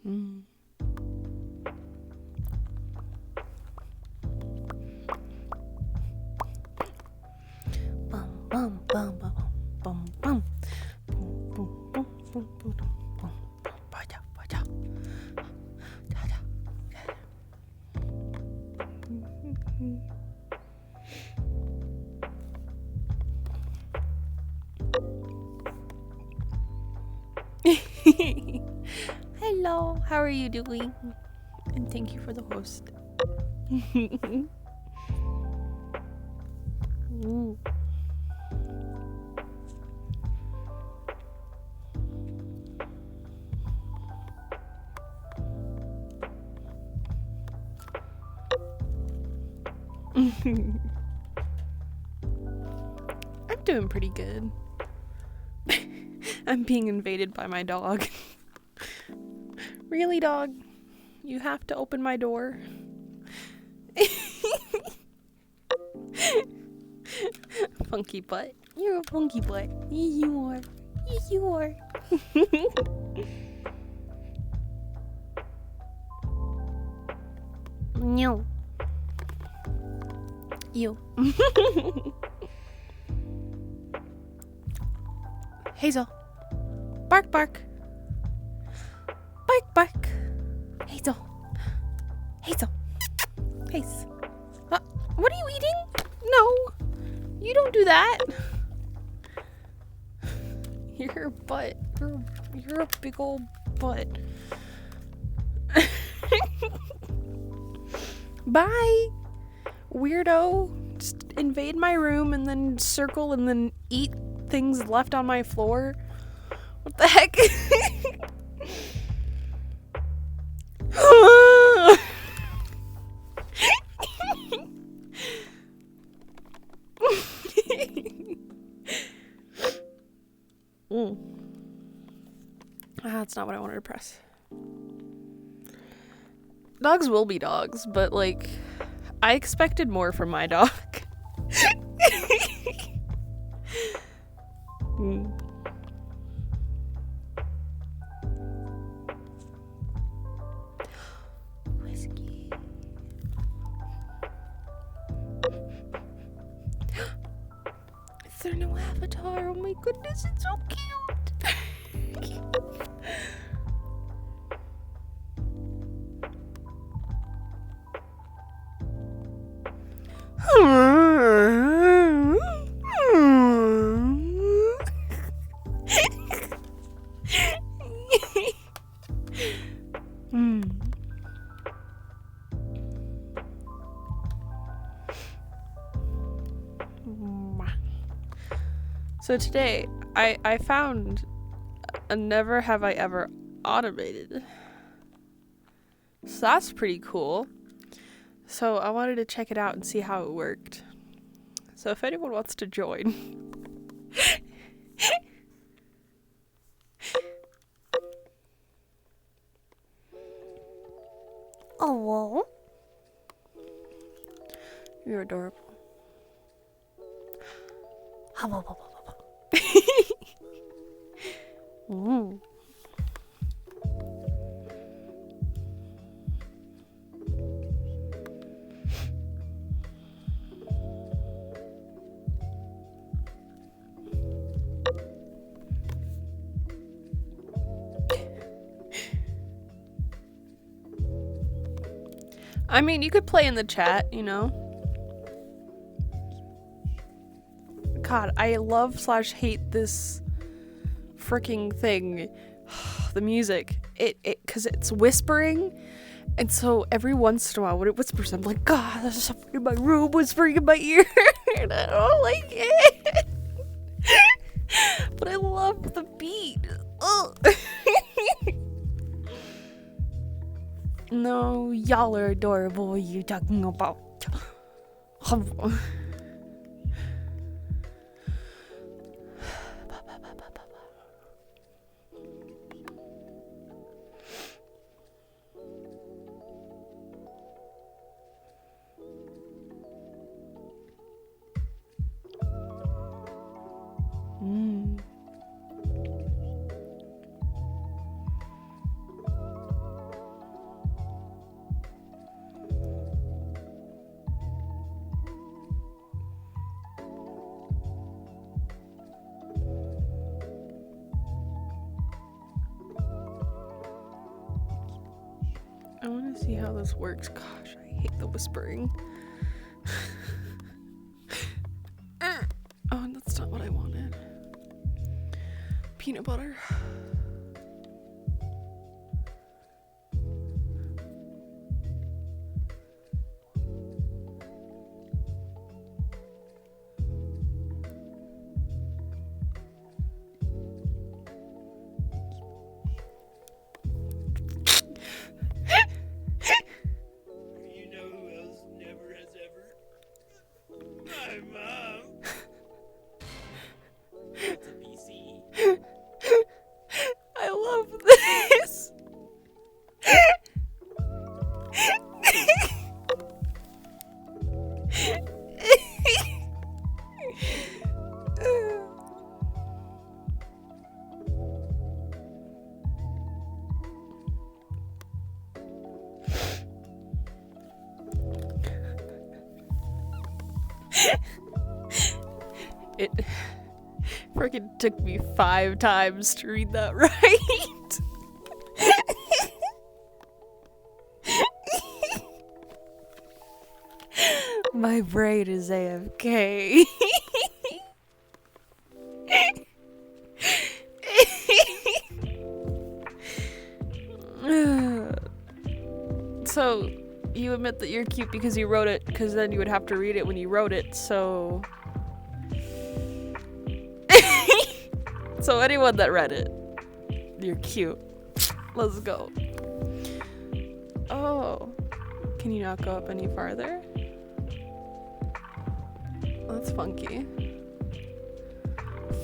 Mm. Bum bum bum bum bum bum bum bum bum bum bum bum. Baja baja. Baja. Hello, how are you doing? And thank you for the host. Ooh. I'm doing pretty good. I'm being invaded by my dog. Really, dog? You have to open my door? Funky butt. You're a funky butt. Yes, you are. Yes, you are. No. You. Hazel. Bark, bark. Bark, bark. Hazel. Hazel. Hazel. What are you eating? No. You don't do that. You're a butt. You're a big old butt. Bye. Weirdo. Just invade my room and then circle and then eat things left on my floor. What the heck? That's not what I wanted to press. Dogs will be dogs, but like, I expected more from my dog. Whiskey. Is there no avatar? Oh my goodness, it's so cute. So today, I found a Never Have I Ever automated. So that's pretty cool. So I wanted to check it out and see how it worked. So if anyone wants to join. Oh, you're adorable. Ooh. I mean, you could play in the chat, you know. God, I love/hate this freaking thing. The music. It cause it's whispering. And so every once in a while when it whispers, I'm like, God, there's something in my room whispering in my ear. And I don't like it. But I love the beat. No, y'all are adorable. What are you talking about? I want to see how this works. Gosh, I hate the whispering. Oh, that's not what I wanted. Peanut butter. I love this. It freaking took me 5 times to read that right. My brain is AFK. So, you admit that you're cute because you wrote it, because then you would have to read it when you wrote it, so... So anyone that read it, you're cute. Let's go. Oh. Can you not go up any farther? That's funky.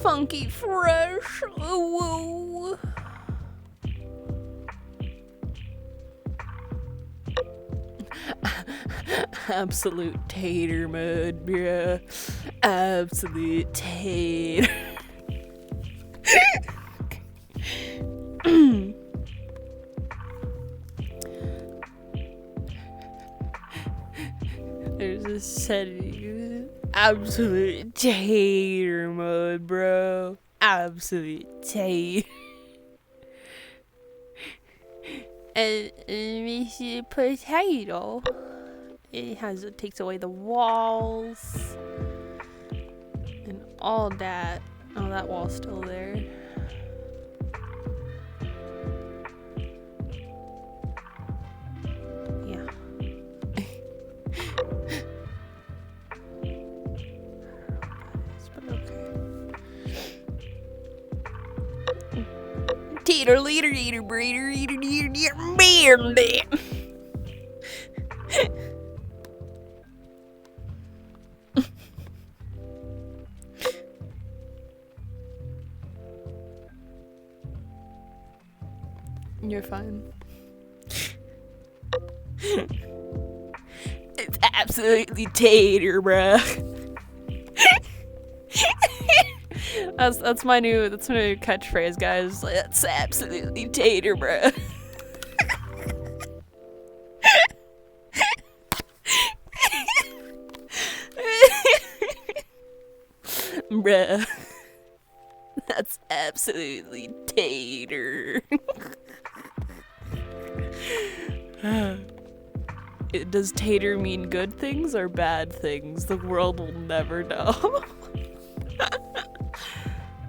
Funky fresh. Whoa. Absolute tater mud, bruh. Absolute tater. There's a setting. Absolute tater mode, bro. Absolute tater. And it makes you potato. It takes away the walls and all that. Oh, that wall's still there. Yeah. But okay. Teeter leader eater breeder eater eater beer. You're fine. It's absolutely tater, bruh. That's my new catchphrase, guys. It's absolutely tater, bruh. Bruh. That's absolutely tater. Does tater mean good things or bad things? The world will never know.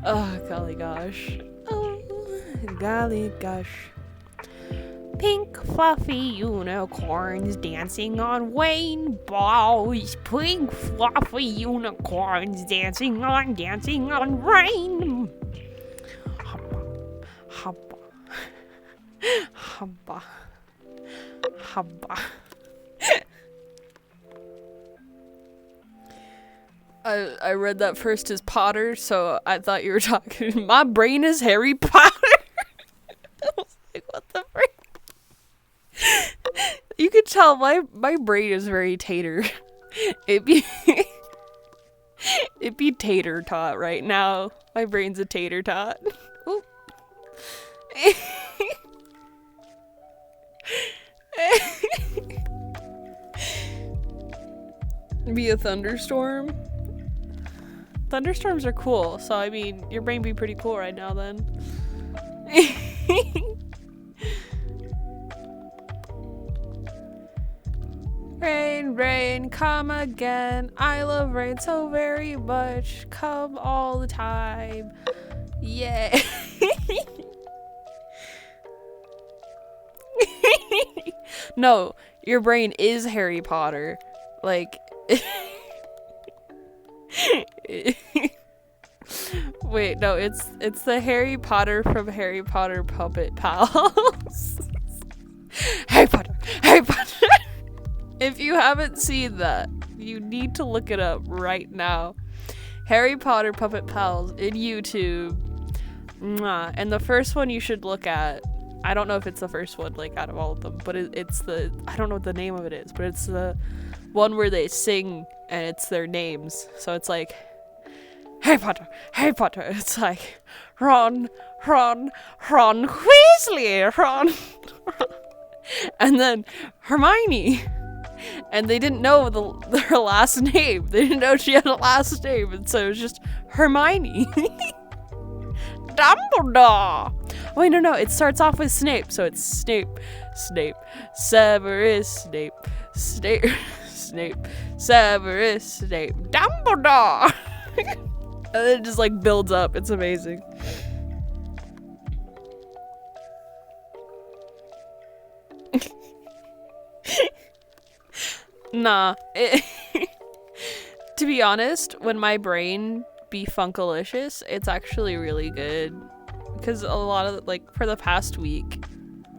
Oh, golly gosh. Oh, golly gosh. Pink fluffy unicorns dancing on rainbows. Pink fluffy unicorns dancing on rain. Hubba. Hubba. Hubba. I read that first as Potter, so I thought you were talking. My brain is Harry Potter. I was like, what the frick? You could tell my brain is very tater. It'd be tater tot right now. My brain's a tater tot. Be a thunderstorm. Thunderstorms are cool, so I mean, your brain be pretty cool right now then. Rain, rain, come again. I love rain so very much. Come all the time. Yeah. No, your brain is Harry Potter. Like, wait, no, it's the Harry Potter from Harry Potter Puppet Pals. Harry Potter, Harry Potter. If you haven't seen that, you need to look it up right now. Harry Potter Puppet Pals in YouTube. Mwah. And the first one you should look at, I don't know if it's the first one, like, out of all of them, but it's the, I don't know what the name of it is, but it's the one where they sing and it's their names. So it's like, Harry Potter, Harry Potter. It's like, Ron, Ron, Ron Weasley, Ron. And then Hermione. And they didn't know her last name. They didn't know she had a last name, and so it was just Hermione. Dumbledore! Wait, no, it starts off with Snape, so it's Snape, Snape, Severus Snape, Snape, Snape, Severus Snape, Dumbledore! And then it just, like, builds up. It's amazing. Nah. To be honest, when my brain be funkalicious, it's actually really good. Because a lot of, like, for the past week,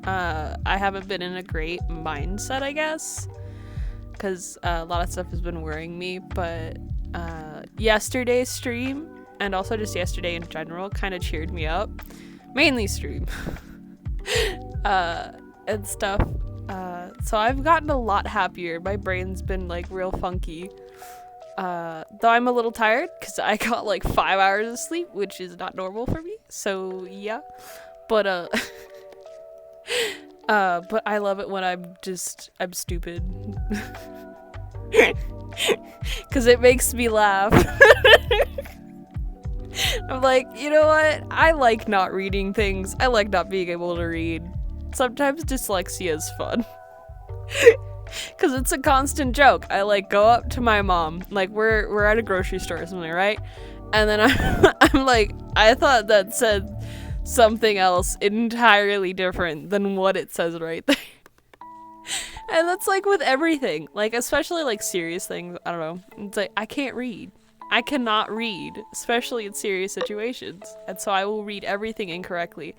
I haven't been in a great mindset, I guess. Because a lot of stuff has been worrying me. But yesterday's stream, and also just yesterday in general, kind of cheered me up. Mainly stream. And stuff. So I've gotten a lot happier. My brain's been, like, real funky. Though I'm a little tired because I got like 5 hours of sleep, which is not normal for me. So yeah, but but I love it when I'm stupid. Because it makes me laugh. I'm like, you know what? I like not reading things. I like not being able to read. Sometimes dyslexia is fun. Because it's a constant joke. I, like, go up to my mom. Like, we're at a grocery store or something, right? And then I'm like, I thought that said something else entirely different than what it says right there. And that's, like, with everything. Like, especially, like, serious things. I don't know. It's like, I can't read. I cannot read. Especially in serious situations. And so I will read everything incorrectly.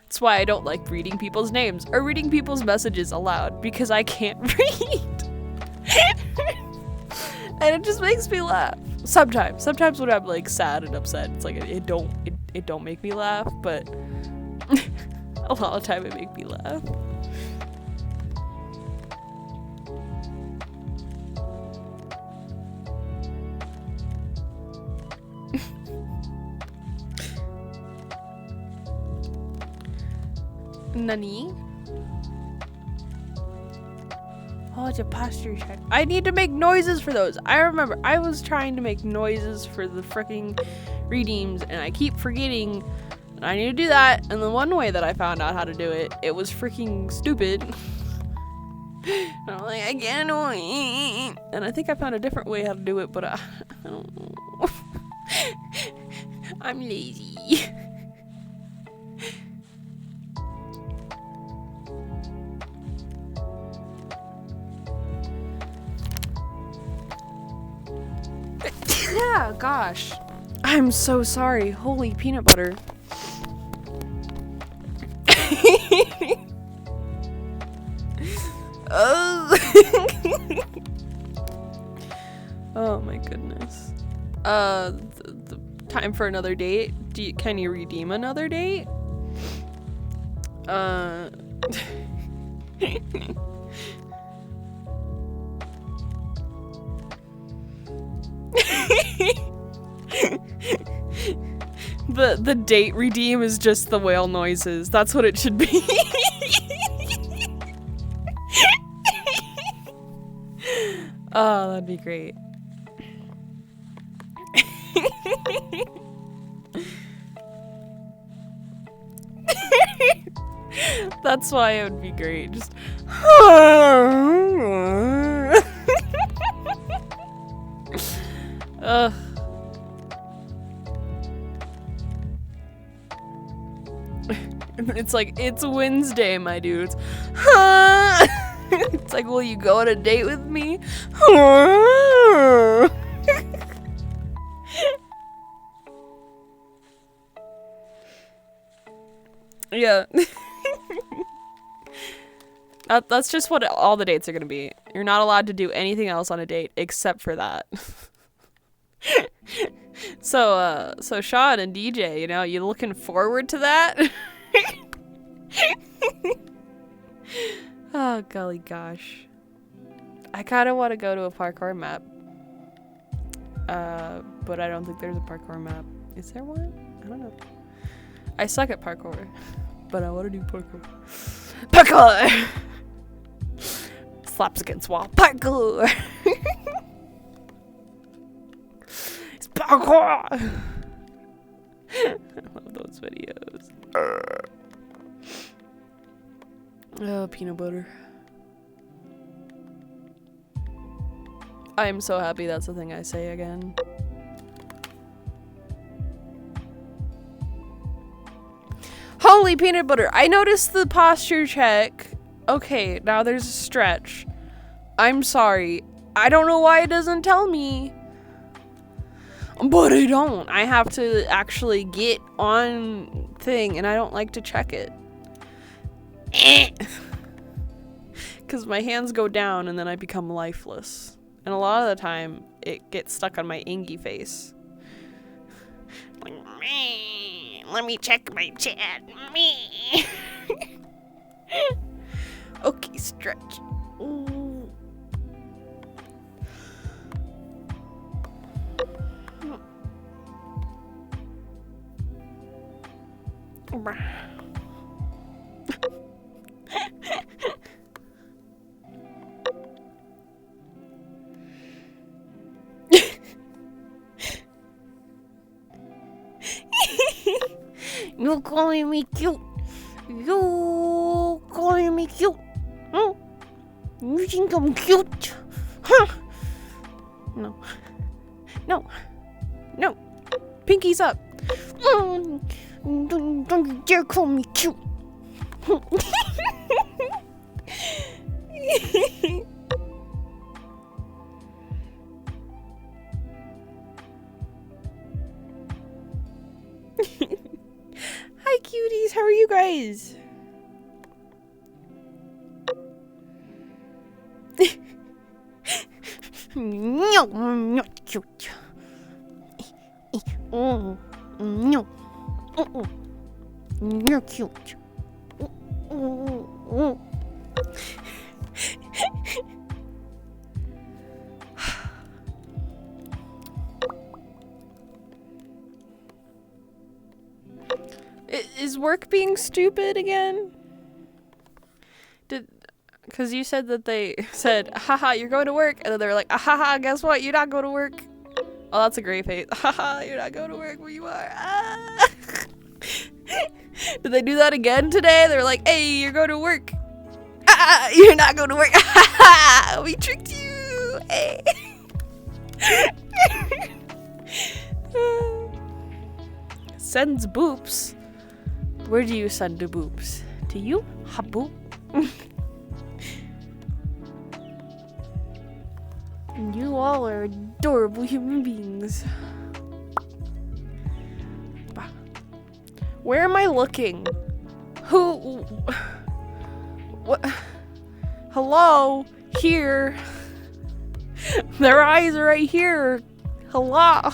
That's why I don't like reading people's names or reading people's messages aloud, because I can't read. And it just makes me laugh. Sometimes when I'm, like, sad and upset, it's like it don't make me laugh, but a lot of time it makes me laugh. Nani? Oh, it's a posture check. I need to make noises for those. I remember I was trying to make noises for the freaking redeems, and I keep forgetting that I need to do that. And the one way that I found out how to do it, it was freaking stupid. And I'm like, I can't do it. And I think I found a different way how to do it, but I don't know. I'm lazy. Yeah, gosh. I'm so sorry. Holy peanut butter. Oh my goodness. The time for another date. Can you redeem another date? The date redeem is just the whale noises. That's what it should be. Oh, that'd be great. That's why it would be great. Just Ugh. It's like, it's Wednesday, my dudes. It's like, will you go on a date with me? Yeah. That's just what all the dates are gonna be. You're not allowed to do anything else on a date except for that. So Sean and DJ, you know, you looking forward to that? Oh, golly gosh. I kind of want to go to a parkour map. But I don't think there's a parkour map. Is there one? I don't know. I suck at parkour, but I want to do parkour. Parkour! Slaps against wall. Parkour! It's parkour! I love those videos. Oh, peanut butter. I am so happy that's the thing I say again. Holy peanut butter! I noticed the posture check. Okay, now there's a stretch. I'm sorry. I don't know why it doesn't tell me. But I don't. I have to actually get on thing, and I don't like to check it. Because my hands go down, and then I become lifeless. And a lot of the time, it gets stuck on my Ingy face. Like, me. Let me check my chat. Me. Okay, stretch. Ooh. You're calling me cute. You calling me cute. Huh? You think I'm cute? Huh? No. No. No. Pinky's up. Don't you dare call me cute. Hi cuties, how are you guys? No, I'm not cute. Oh, no. You're cute. Is work being stupid again? Because you said that they said, haha, you're going to work. And then they were like, haha, guess what? You're not going to work. Oh, that's a great face. Haha, you're not going to work where you are. Ah. Did they do that again today? They were like, hey, you're going to work. Ah, you're not going to work. We tricked you. Hey. Sends boops. Where do you send the boops? To you? Ha boop. You all are adorable human beings. Where am I looking? Who? What? Hello? Here. Their eyes are right here. Hello?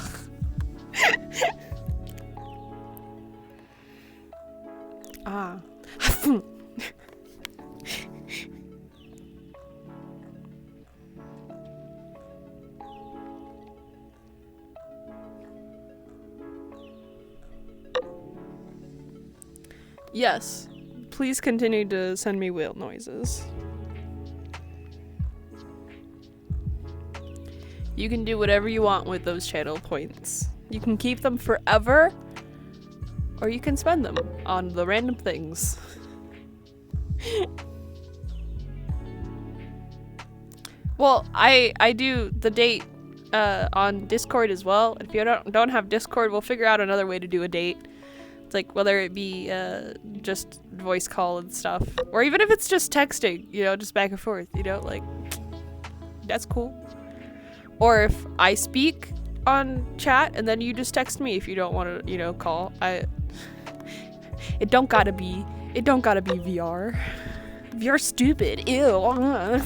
Ah. Yes. Please continue to send me whale noises. You can do whatever you want with those channel points. You can keep them forever, or you can spend them on the random things. Well, I do the date on Discord as well. If you don't have Discord, we'll figure out another way to do a date. It's like whether it be just voice call and stuff, or even if it's just texting, you know, just back and forth, you know, like that's cool. Or if I speak on chat and then you just text me if you don't want to, you know, call. It don't gotta be VR. VR's stupid. Ew.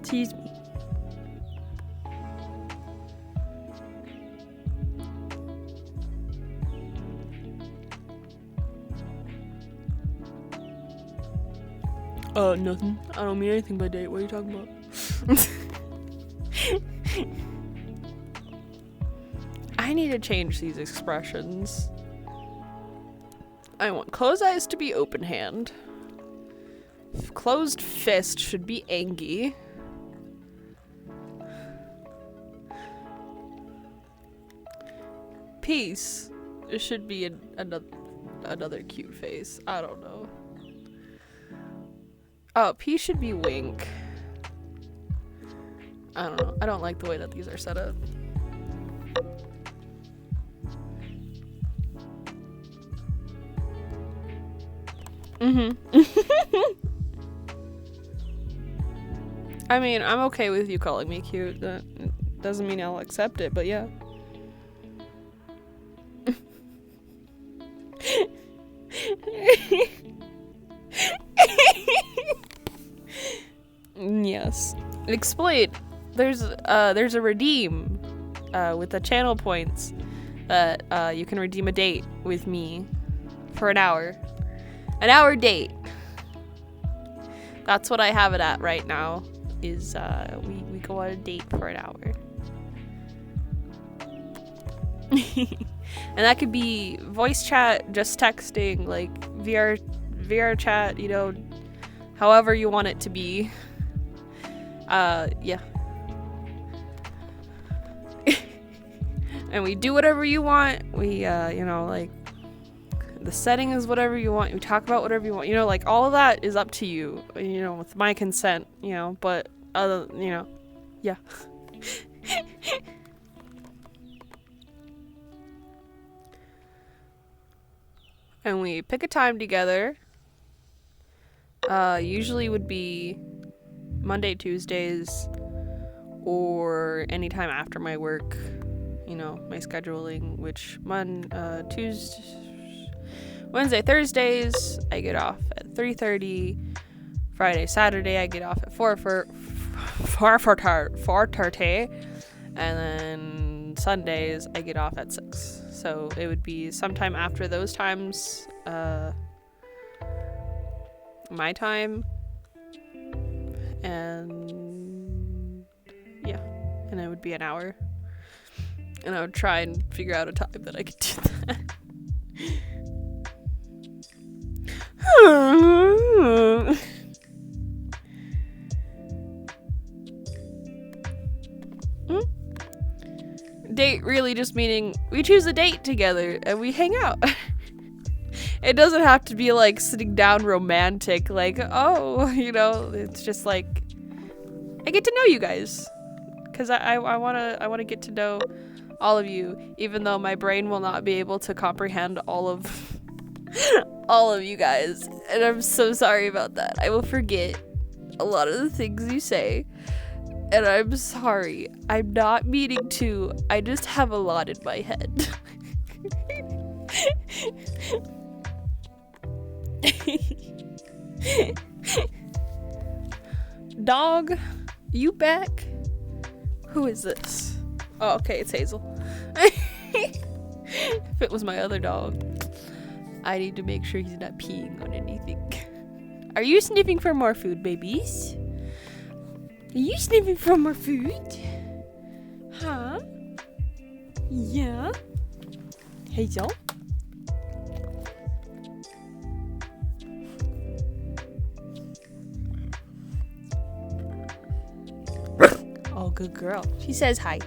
Tease me. Nothing. I don't mean anything by date. What are you talking about? I need to change these expressions. I want closed eyes to be open hand. Closed fist should be Angie. Peace. It should be another cute face. I don't know. Oh, P should be Wink. I don't know. I don't like the way that these are set up. I mean, I'm okay with you calling me cute. That doesn't mean I'll accept it, but yeah. Yes. Explain. There's a redeem with the channel points that you can redeem a date with me for an hour. An hour date. That's what I have it at right now. Is we go on a date for an hour. And that could be voice chat, just texting, like VR chat, you know, however you want it to be. Yeah. And we do whatever you want. We you know, like the setting is whatever you want. You talk about whatever you want. You know, like all of that is up to you, you know, with my consent, you know, but you know, yeah. And we pick a time together. Usually would be Monday, Tuesdays, or anytime after my work, you know, my scheduling, which Wednesday, Thursdays, I get off at 3:30. Friday, Saturday, I get off at 4:30. And then Sundays, I get off at 6. So it would be sometime after those times, my time. And yeah, and it would be an hour. And I would try and figure out a time that I could do that. Date really just meaning we choose a date together and we hang out. It doesn't have to be like sitting down romantic, like, oh, you know, it's just like I get to know you guys. Cause I wanna get to know all of you, even though my brain will not be able to comprehend all of all of you guys. And I'm so sorry about that. I will forget a lot of the things you say. And I'm sorry. I'm not meaning to. I just have a lot in my head. Dog, you back? Who is this? Oh, okay, it's Hazel. If it was my other dog, I need to make sure he's not peeing on anything. Are you sniffing for more food, babies? Are you sniffing for more food? Huh? Yeah? Hazel? Oh, good girl. She says hi.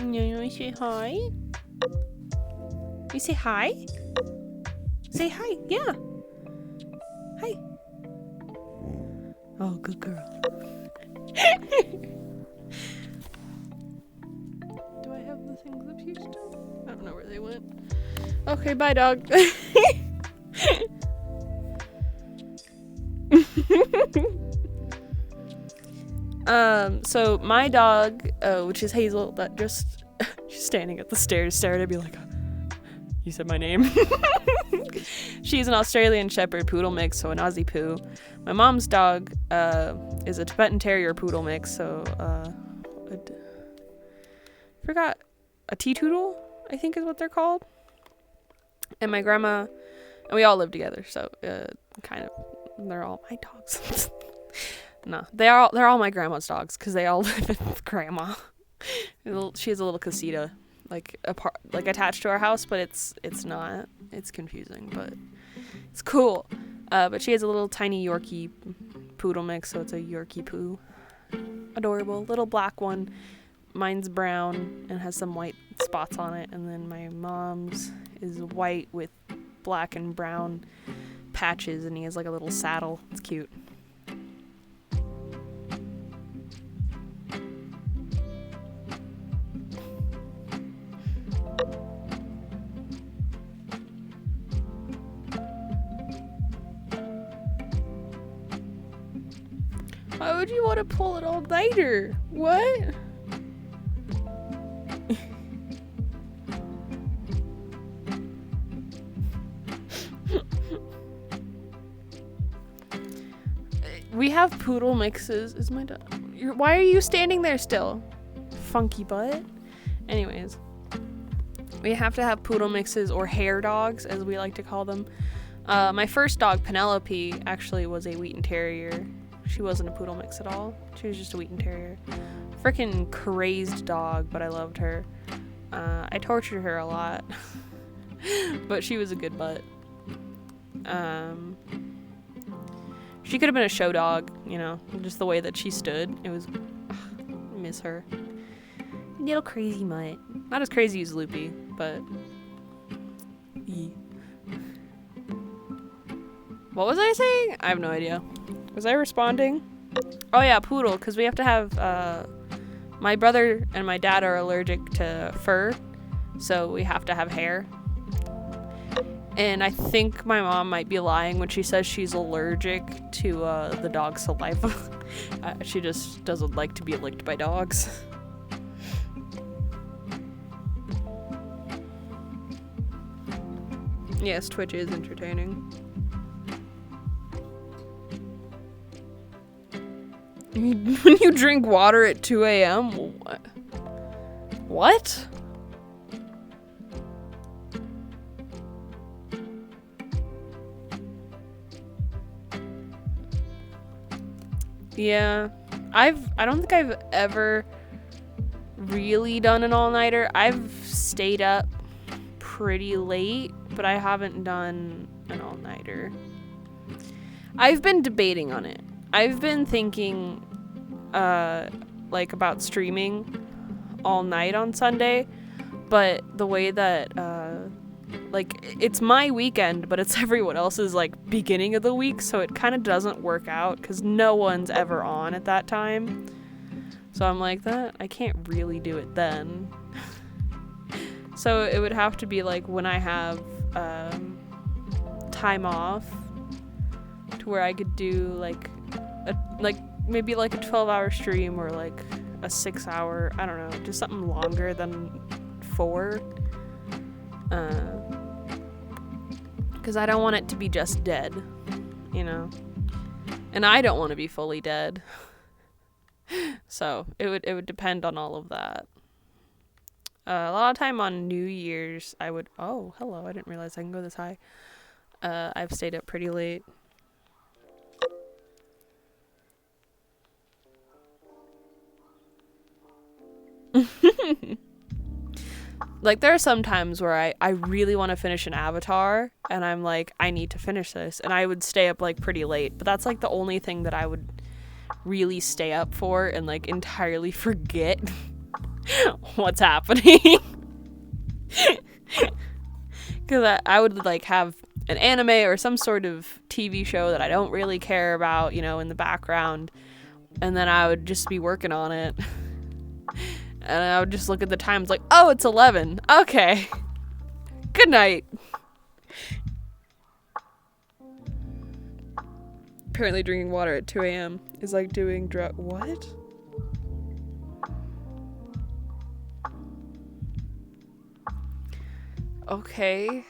You say hi? You say hi? Say hi. Yeah. Hi. Oh, good girl. Do I have the things up here still? I don't know where they went. Okay, bye, dog. So my dog, which is Hazel, that just she's standing at the stairs staring at me like, you said my name. She's an Australian Shepherd Poodle mix, so an Aussie Poo. My mom's dog is a Tibetan Terrier Poodle mix, so forgot, a Teetoodle, I think is what they're called. And my grandma, and we all live together, so kind of, they're all my dogs. No, they're all my grandma's dogs because they all live with grandma. She has a little casita, like attached to our house, but it's not. It's confusing, but it's cool. But she has a little tiny Yorkie poodle mix, so it's a Yorkie poo. Adorable, little black one. Mine's brown and has some white spots on it, and then my mom's is white with black and brown patches, and he has like a little saddle. It's cute. Why would you want to pull it all-nighter? What? We have poodle mixes. Is my dog? Why are you standing there still? Funky butt. Anyways, we have to have poodle mixes or hair dogs, as we like to call them. My first dog, Penelope, actually was a Wheaten Terrier. She wasn't a poodle mix at all. She was just a Wheaten Terrier. Freaking crazed dog, but I loved her. I tortured her a lot, but she was a good butt. She could have been a show dog, you know, just the way that she stood. It was, I miss her. Little crazy mutt. Not as crazy as Loopy, but. What was I saying? I have no idea. Was I responding? Oh yeah, poodle, because we have to have, my brother and my dad are allergic to fur, so we have to have hair. And I think my mom might be lying when she says she's allergic to the dog's saliva. She just doesn't like to be licked by dogs. Yes, Twitch is entertaining. When you drink water at 2 a.m.? What? What? Yeah. I don't think I've ever really done an all-nighter. I've stayed up pretty late, but I haven't done an all-nighter. I've been debating on it. I've been thinking, like, about streaming all night on Sunday, but the way that, like, it's my weekend, but it's everyone else's, like, beginning of the week, so it kind of doesn't work out, because no one's ever on at that time. So I'm like, I can't really do it then. So it would have to be, like, when I have, time off, to where I could do, like, maybe like a 12-hour stream, or like a 6-hour, I don't know, just something longer than 4. Because I don't want it to be just dead, you know, and I don't want to be fully dead. So it would depend on all of that. A lot of time on New Year's, I would. Oh, hello! I didn't realize I can go this high. I've stayed up pretty late. Like, there are some times where I really want to finish an Avatar, and I'm like, I need to finish this, and I would stay up, like, pretty late, but that's, like, the only thing that I would really stay up for and, like, entirely forget what's happening. Because I would, like, have an anime or some sort of TV show that I don't really care about, you know, in the background. And then I would just be working on it. And I would just look at the times like, oh, it's 11. Okay. Good night. Apparently drinking water at 2 a.m. is like doing what? Okay.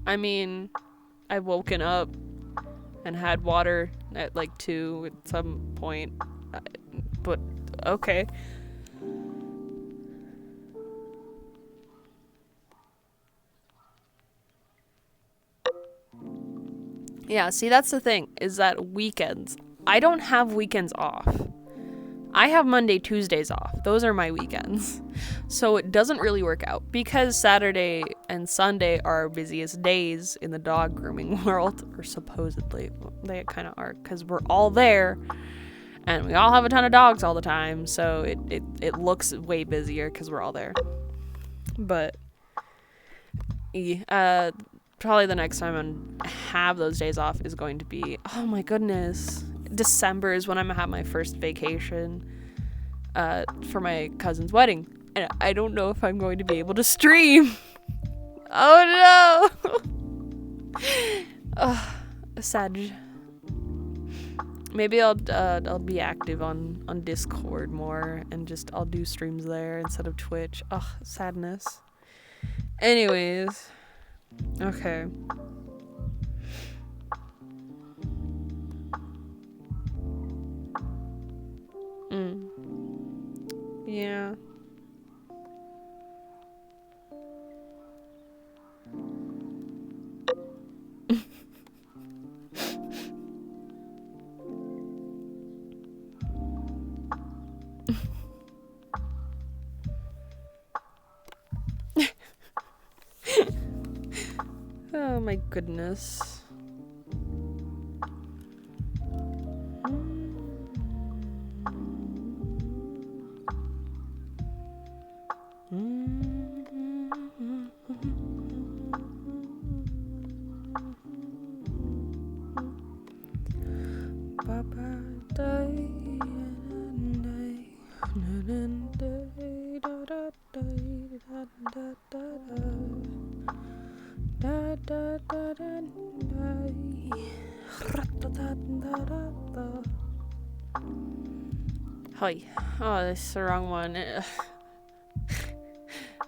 I mean, I've woken up and had water at like 2 at some point. But, okay. Yeah, see, that's the thing, is that weekends. I don't have weekends off. I have Monday, Tuesdays off. Those are my weekends. So it doesn't really work out because Saturday and Sunday are our busiest days in the dog grooming world, or supposedly. They kind of are, because we're all there and we all have a ton of dogs all the time. So it looks way busier because we're all there. But probably the next time I have those days off is going to be, oh my goodness, December is when I'm gonna have my first vacation for my cousin's wedding, and I don't know if I'm going to be able to stream. Oh no. Sad. Maybe I'll be active on Discord more, and just I'll do streams there instead of Twitch. Ugh, sadness. Anyways. Okay. Yeah. Oh my goodness. Hi. Oh, that's the wrong one.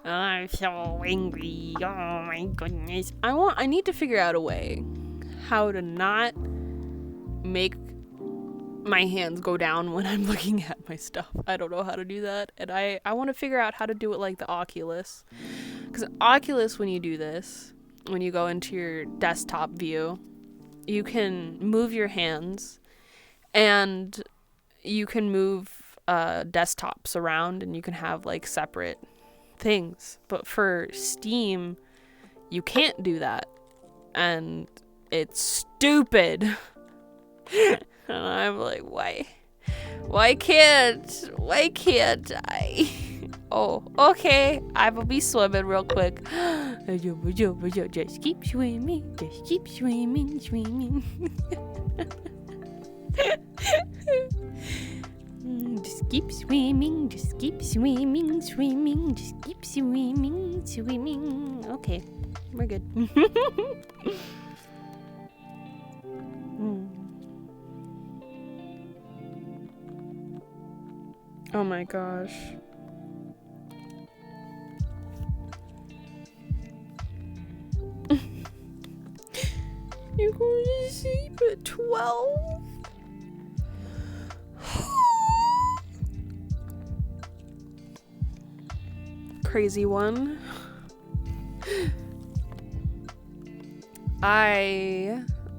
I'm so angry. Oh my goodness. I need to figure out a way how to not make my hands go down when I'm looking at my stuff. I don't know how to do that, and I want to figure out how to do it like the Oculus. Because Oculus, when you do this, when you go into your desktop view, you can move your hands, and you can move desktops around, and you can have like separate things. But for Steam, you can't do that, and it's stupid. And I'm like, why can't I? Oh, okay, I will be swimming real quick. Just keep swimming, just keep swimming. Just keep swimming, just keep swimming, just keep swimming. Okay, we're good. Oh my gosh. You're going to sleep at 12? Crazy one.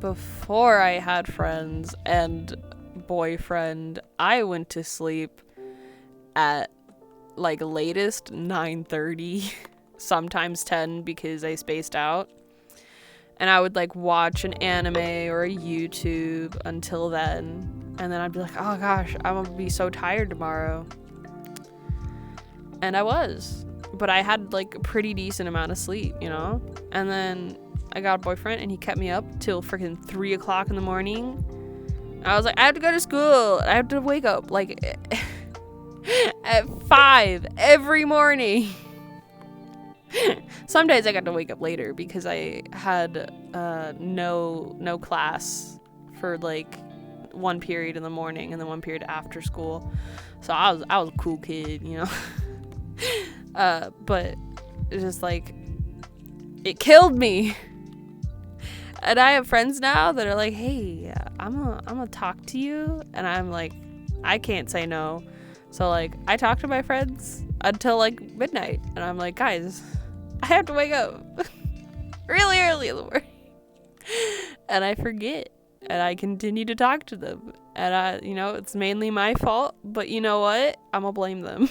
Before I had friends and boyfriend, I went to sleep at like latest 9:30, sometimes 10 because I spaced out. And I would like watch an anime or a YouTube until then. And then I'd be like, oh gosh, I'm gonna be so tired tomorrow. And I was. But I had like a pretty decent amount of sleep, you know? And then I got a boyfriend, and he kept me up till freaking 3 o'clock in the morning. I was like, I have to go to school. I have to wake up like at 5 every morning. Some days I got to wake up later because I had no class for like one period in the morning and then one period after school. So I was a cool kid, you know. But it's just like it killed me. And I have friends now that are like, "Hey, I'm gonna talk to you," and I'm like, I can't say no. So like, I talk to my friends until like midnight, and I'm like, guys, I have to wake up really early in the morning, and I forget, and I continue to talk to them, and you know, it's mainly my fault. But you know what? I'm gonna blame them.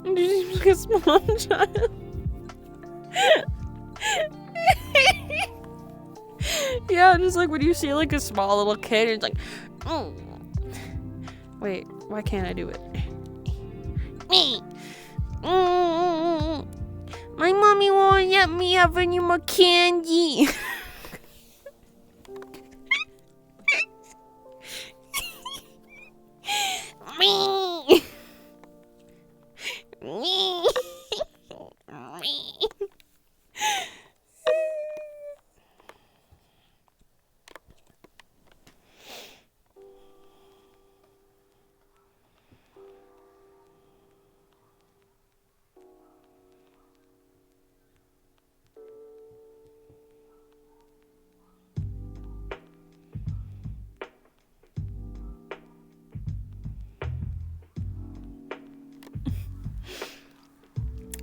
Like a small child. Yeah, just like when you see like a small little kid, it's like, oh. Wait, why can't I do it? My mommy won't let me have any more candy.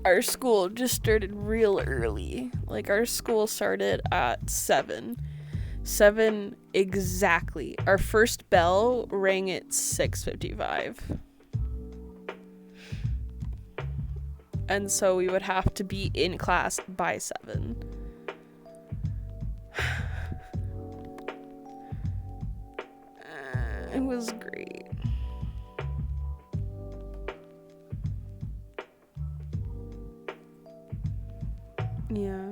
Our school just started real early. Like, our school started at 7. 7 exactly. Our first bell rang at 6:55. And so we would have to be in class by 7. It was great. Yeah.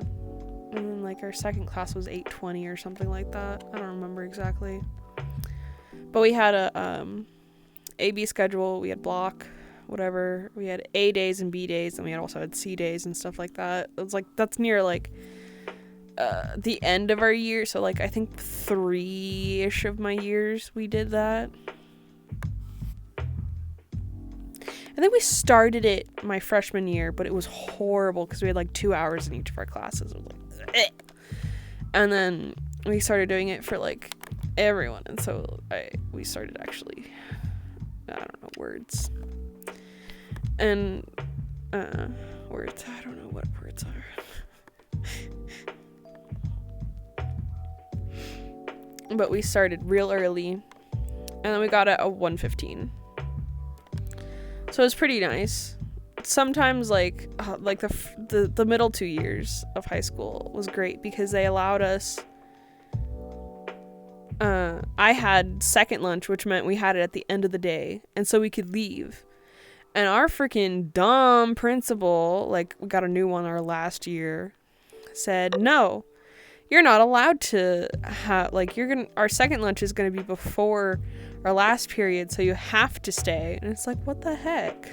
And then like our second class was 8:20 or something like that. I don't remember exactly. But we had a A-B schedule. We had block, whatever. We had A days and B days, and we also had C days and stuff like that. It was like, that's near like the end of our year. So like, I think 3-ish of my years we did that. I think we started it my freshman year, but it was horrible because we had like 2 hours in each of our classes. It was like, eh. And then we started doing it for like everyone, and so we started actually, I don't know, words and words. I don't know what words are. But we started real early, and then we got it at 1:15. So it was pretty nice. Sometimes like the middle 2 years of high school was great because they allowed us. I had second lunch, which meant we had it at the end of the day, and so we could leave. And our freaking dumb principal, like, we got a new one our last year, said, no, you're not allowed to have, like, our second lunch is gonna be before our last period, so you have to stay. And it's like, what the heck?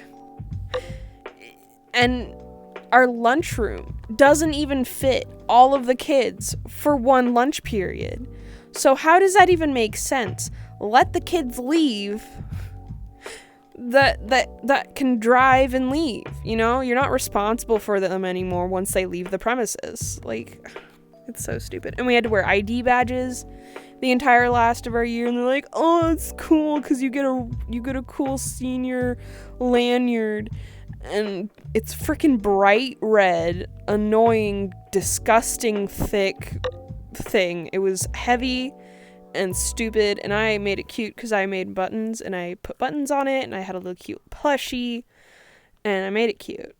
And our lunchroom doesn't even fit all of the kids for one lunch period. So how does that even make sense? Let the kids leave that can drive and leave, you know? You're not responsible for them anymore once they leave the premises. Like, it's so stupid. And we had to wear ID badges the entire last of our year, and they're like, oh, it's cool because you get a cool senior lanyard, and it's freaking bright red, annoying, disgusting, thick thing. It was heavy and stupid, and I made it cute because I made buttons, and I put buttons on it, and I had a little cute plushie, and I made it cute.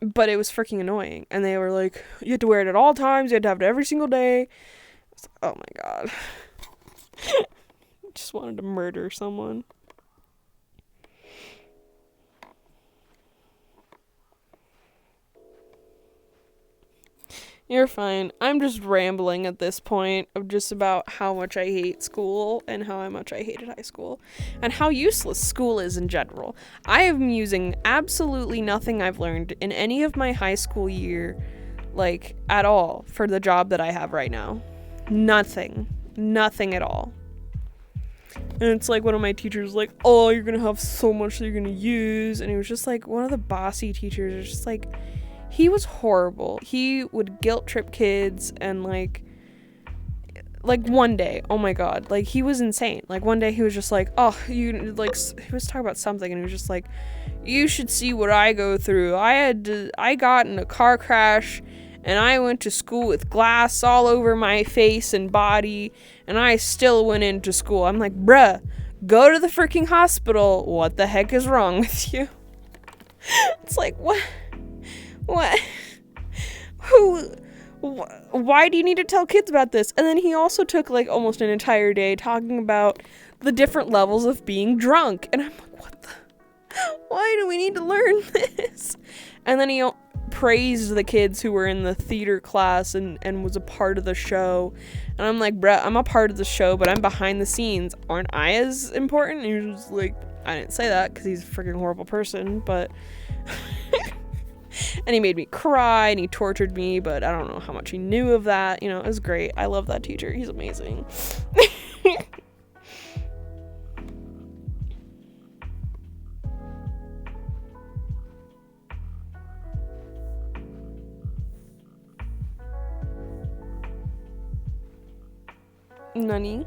But it was freaking annoying, and they were like, you had to wear it at all times, you had to have it every single day. Oh my god. Just wanted to murder someone. You're fine. I'm just rambling at this point of just about how much I hate school and how much I hated high school and how useless school is in general. I am using absolutely nothing I've learned in any of my high school year, like, at all for the job that I have right now. Nothing. Nothing at all. And it's like one of my teachers like, oh, you're gonna have so much that you're gonna use. And he was just like, one of the bossy teachers is just like, he was horrible. He would guilt trip kids and like one day, oh my god, like he was insane. Like one day he was just like, oh, you like, he was talking about something and he was just like, you should see what I go through. I got in a car crash and I went to school with glass all over my face and body and I still went into school. I'm like, bruh, go to the freaking hospital. What the heck is wrong with you? It's like, what? Why do you need to tell kids about this? And then he also took like almost an entire day talking about the different levels of being drunk. And I'm like, why do we need to learn this? And then he praised the kids who were in the theater class and was a part of the show. And I'm like, bruh, I'm a part of the show, but I'm behind the scenes. Aren't I as important? And he was like, I didn't say that because he's a freaking horrible person, but... And he made me cry and he tortured me, but I don't know how much he knew of that. You know, it was great. I love that teacher. He's amazing. Nani?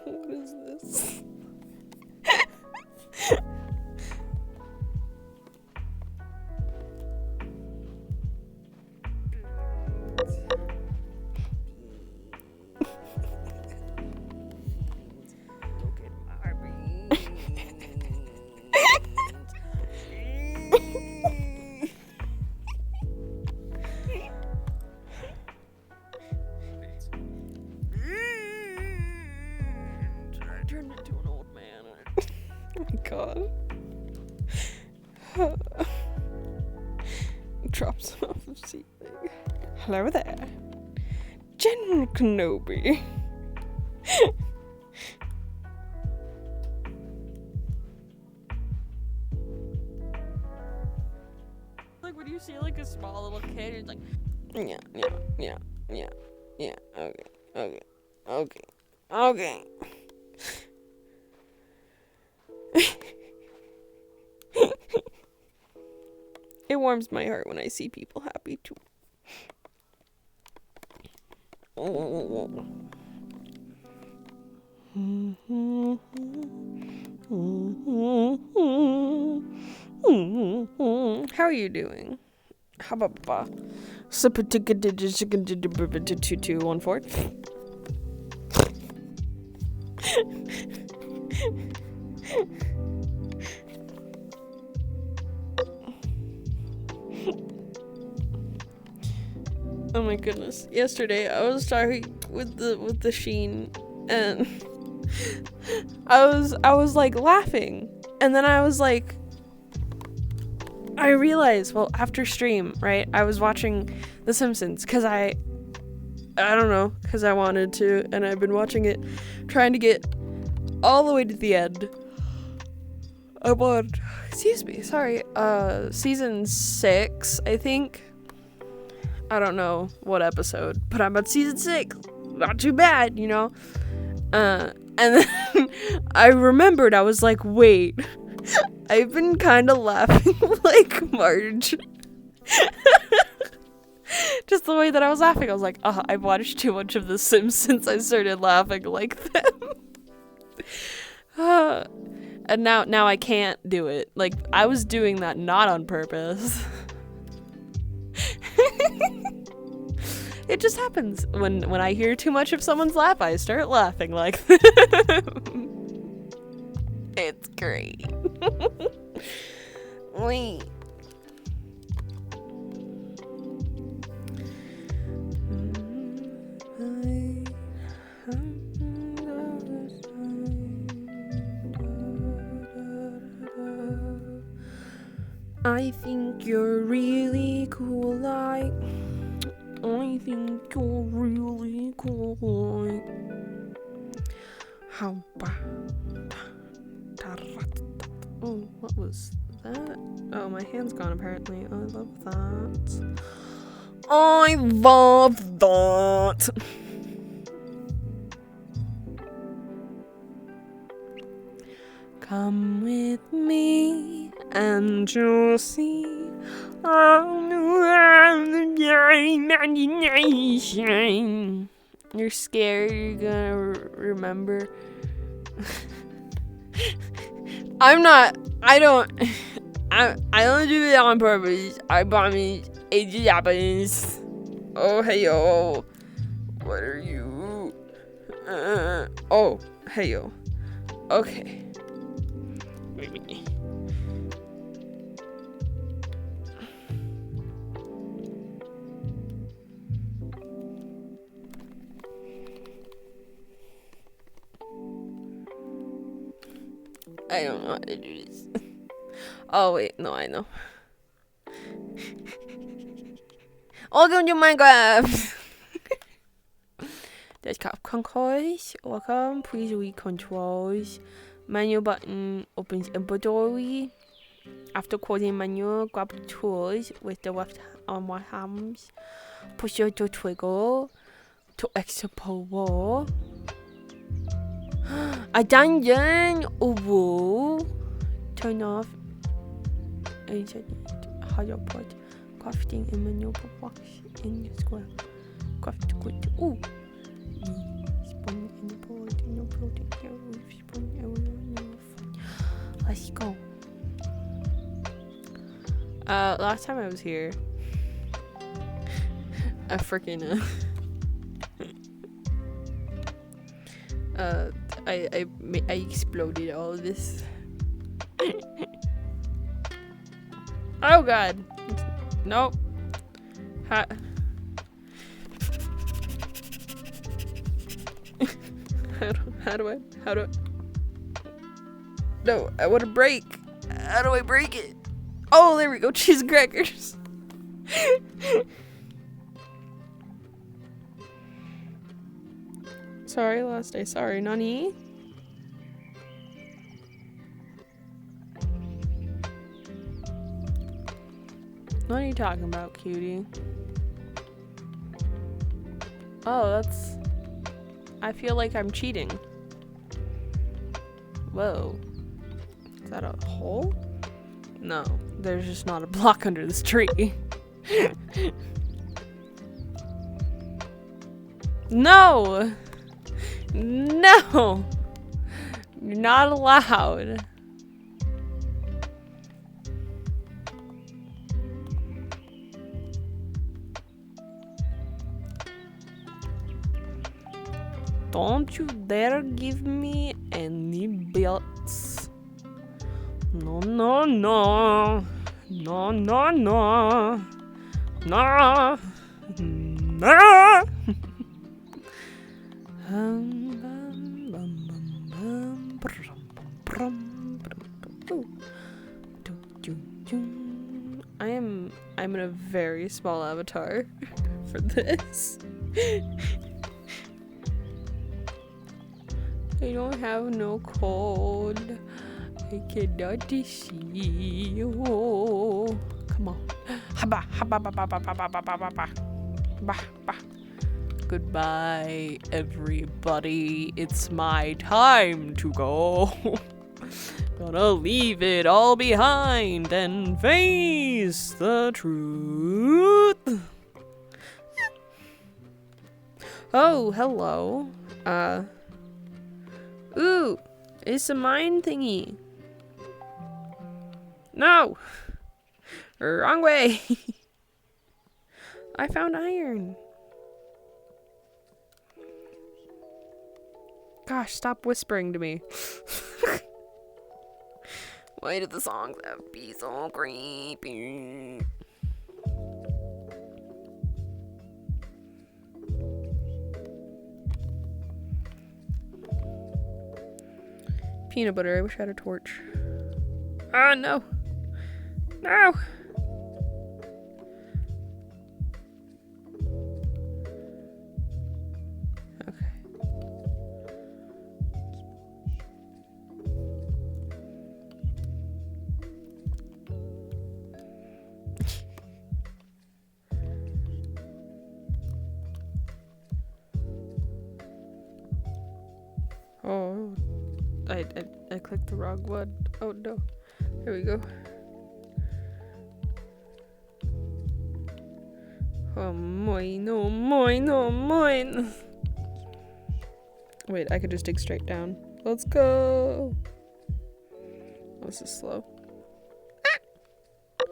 What is this? Turned into an old man. Oh my god. Drops him off the seat thing. Hello there. General Kenobi. Like when you see like a small little kid, it's like, yeah, okay. It warms my heart when I see people happy too. How are you doing? How about 2214? Oh my goodness. Yesterday I was talking with the Sheen and I was like laughing, and then I was like, I realized, well, after stream, right, I was watching The Simpsons because I don't know, because I wanted to, and I've been watching it, trying to get all the way to the end. I'm on, season 6, I think. I don't know what episode, but I'm on season 6. Not too bad, you know? And then I remembered, I was like, wait, I've been kind of laughing like Marge. Just the way that I was laughing, I was like, I've watched too much of The Simpsons, I started laughing like them. And now I can't do it. Like, I was doing that not on purpose. It just happens. When I hear too much of someone's laugh, I start laughing like it's great. Wait. I think you're really cool, like. I think you're really cool, like. How about. Oh, what was that? Oh, my hand's gone apparently. I love that. I love that. Come with me and you'll see all the imagination. You're scared you're gonna remember. I don't do it on purpose. I promise it just happens. Oh, hey yo. What are you? Oh, hey yo. Okay. I don't know how to do this. Oh wait, no, I know. Welcome to Minecraft! There's capcom controls. Welcome. Please read controls. Menu button opens inventory. After closing menu, grab the tools with the left on one hand. Push the trigger to exit wall. A dungeon! Ooh. Turn off. How you put crafting in menu box in the square. Craft good. Ooh. Spawn in the board in your building here. Spawn everywhere. Let's go. Last time I was here, I freaking I exploded all of this. Oh god. Nope. How do I No, I want to break. How do I break it? Oh, there we go. Cheese and crackers. Sorry, last day. Sorry, Nani. What are you talking about, cutie? Oh, that's... I feel like I'm cheating. Whoa. Is that a hole? No, there's just not a block under this tree. No! No! You're not allowed. Don't you dare give me any bits. No, no, no. No, no, no. No. No. I'm in a very small avatar for this. I don't have no code. I cannot see you. Come on. Haba, haba, ba, ba, ba, ba, ba, ba, ba, ba, ba, ba. Goodbye, everybody. It's my time to go. Gonna leave it all behind and face the truth. Oh, hello. Ooh, it's a mine thingy. No! Wrong way! I found iron. Gosh, stop whispering to me. Why do the songs have to be so creepy? Peanut butter, I wish I had a torch. Ah, no. No! Okay. Oh, I clicked the wrong one. Oh no. Here we go. Oh, mine, oh, mine, oh, mine. Wait, I could just dig straight down. Let's go. Oh, this is slow. Ah!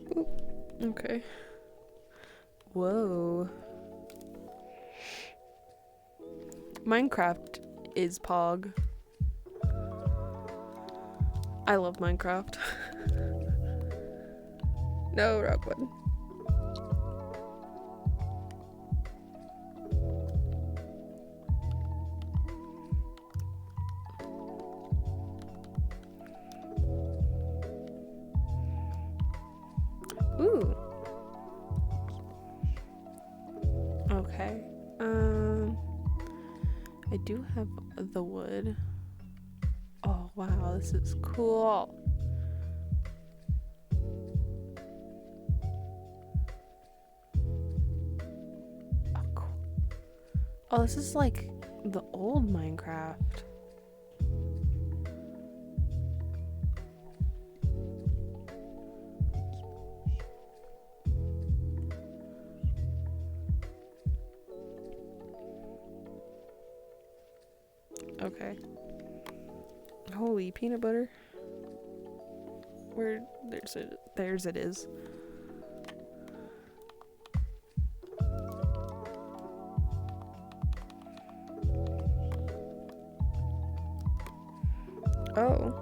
Boop. Okay. Whoa. Minecraft is Pog. I love Minecraft. No, wrong one. Ooh. Okay. I do have the wood. Oh wow, this is cool. Oh cool. Oh, this is like the old Minecraft. Okay. Holy peanut butter. Where there's it is. Oh,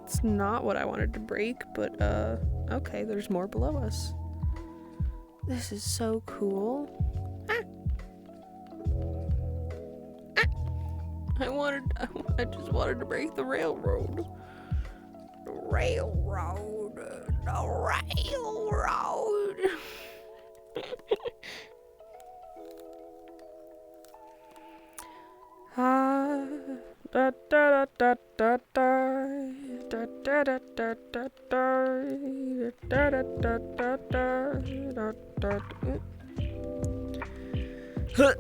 it's not what I wanted to break, but okay, there's more below us. This is so cool. I just wanted to break the railroad. The railroad. Ah, da da da da da da da da da da da da da da da da.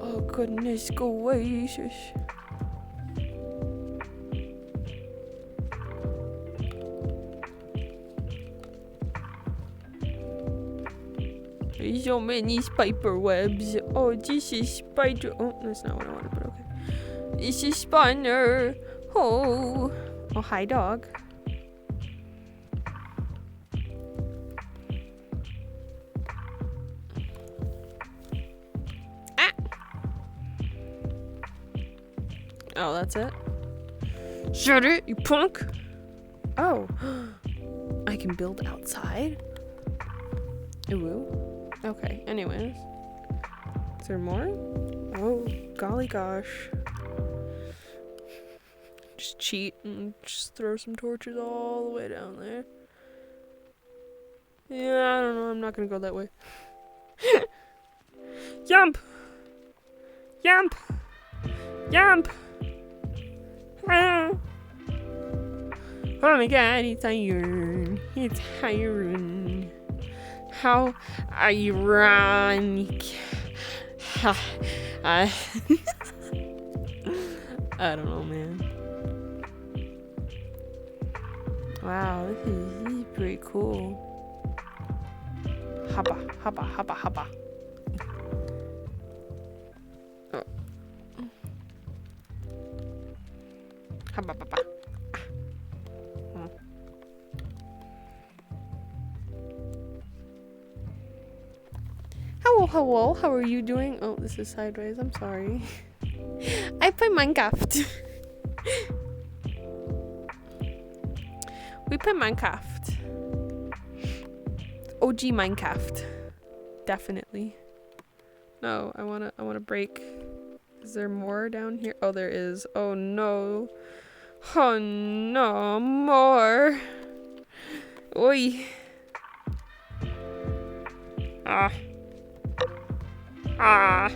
Oh goodness gracious. There's so many spider webs. Oh, this is spider. Oh, that's not what I wanted, but okay. This is spider. Oh. Oh, hi, dog. Ah. Oh, that's it? Shut it, you punk. Oh. I can build outside? Ooh. Okay, anyways. Is there more? Oh, golly gosh. Just cheat and just throw some torches all the way down there. Yeah, I don't know. I'm not gonna go that way. Jump! Jump! Jump! Ah. Oh my god, it's iron. It's iron. How ironic. I don't know, man. Wow, this is pretty cool. Haba, haba, haba, haba. Oh. Haba, haba. Hello, how are you doing? Oh, this is sideways, I'm sorry. I play Minecraft. We play Minecraft. OG Minecraft. Definitely. No, I wanna break. Is there more down here? Oh, there is. Oh no. Oh no, more. Oi. Ah. Ah.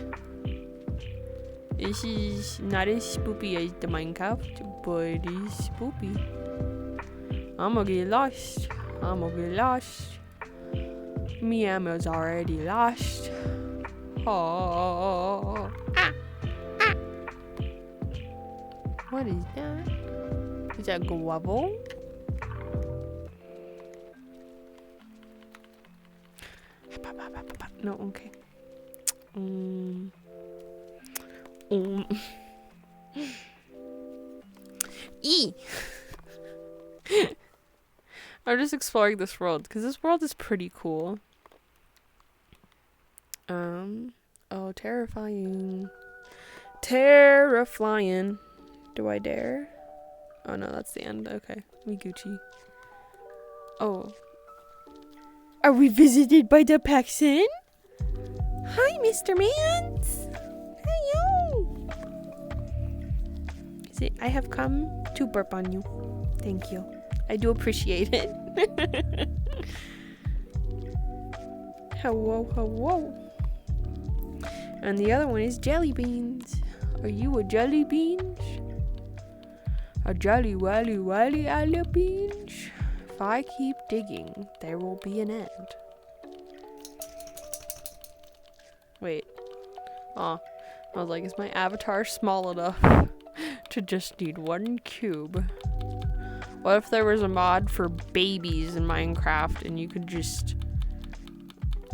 This is not as spoopy as the Minecraft, but it is spoopy. I'm gonna get lost. I'm gonna get lost. Me Emma's already lost. Oh. Ah. Ah. What is that? Is that guavo? No, okay. E. I'm just exploring this world because this world is pretty cool. Oh, terrifying. Terrifying. Do I dare? Oh no, that's the end. Okay, we Gucci. Oh. Are we visited by the Paxson? Hi, Mr. Mans. Hello. See, I have come to burp on you. Thank you. I do appreciate it. Hello, hello. And the other one is jelly beans. Are you a jelly beans? A jelly wally wally jelly beans? If I keep digging, there will be an end. Wait. Oh. I was like, is my avatar small enough to just need one cube? What if there was a mod for babies in Minecraft and you could just...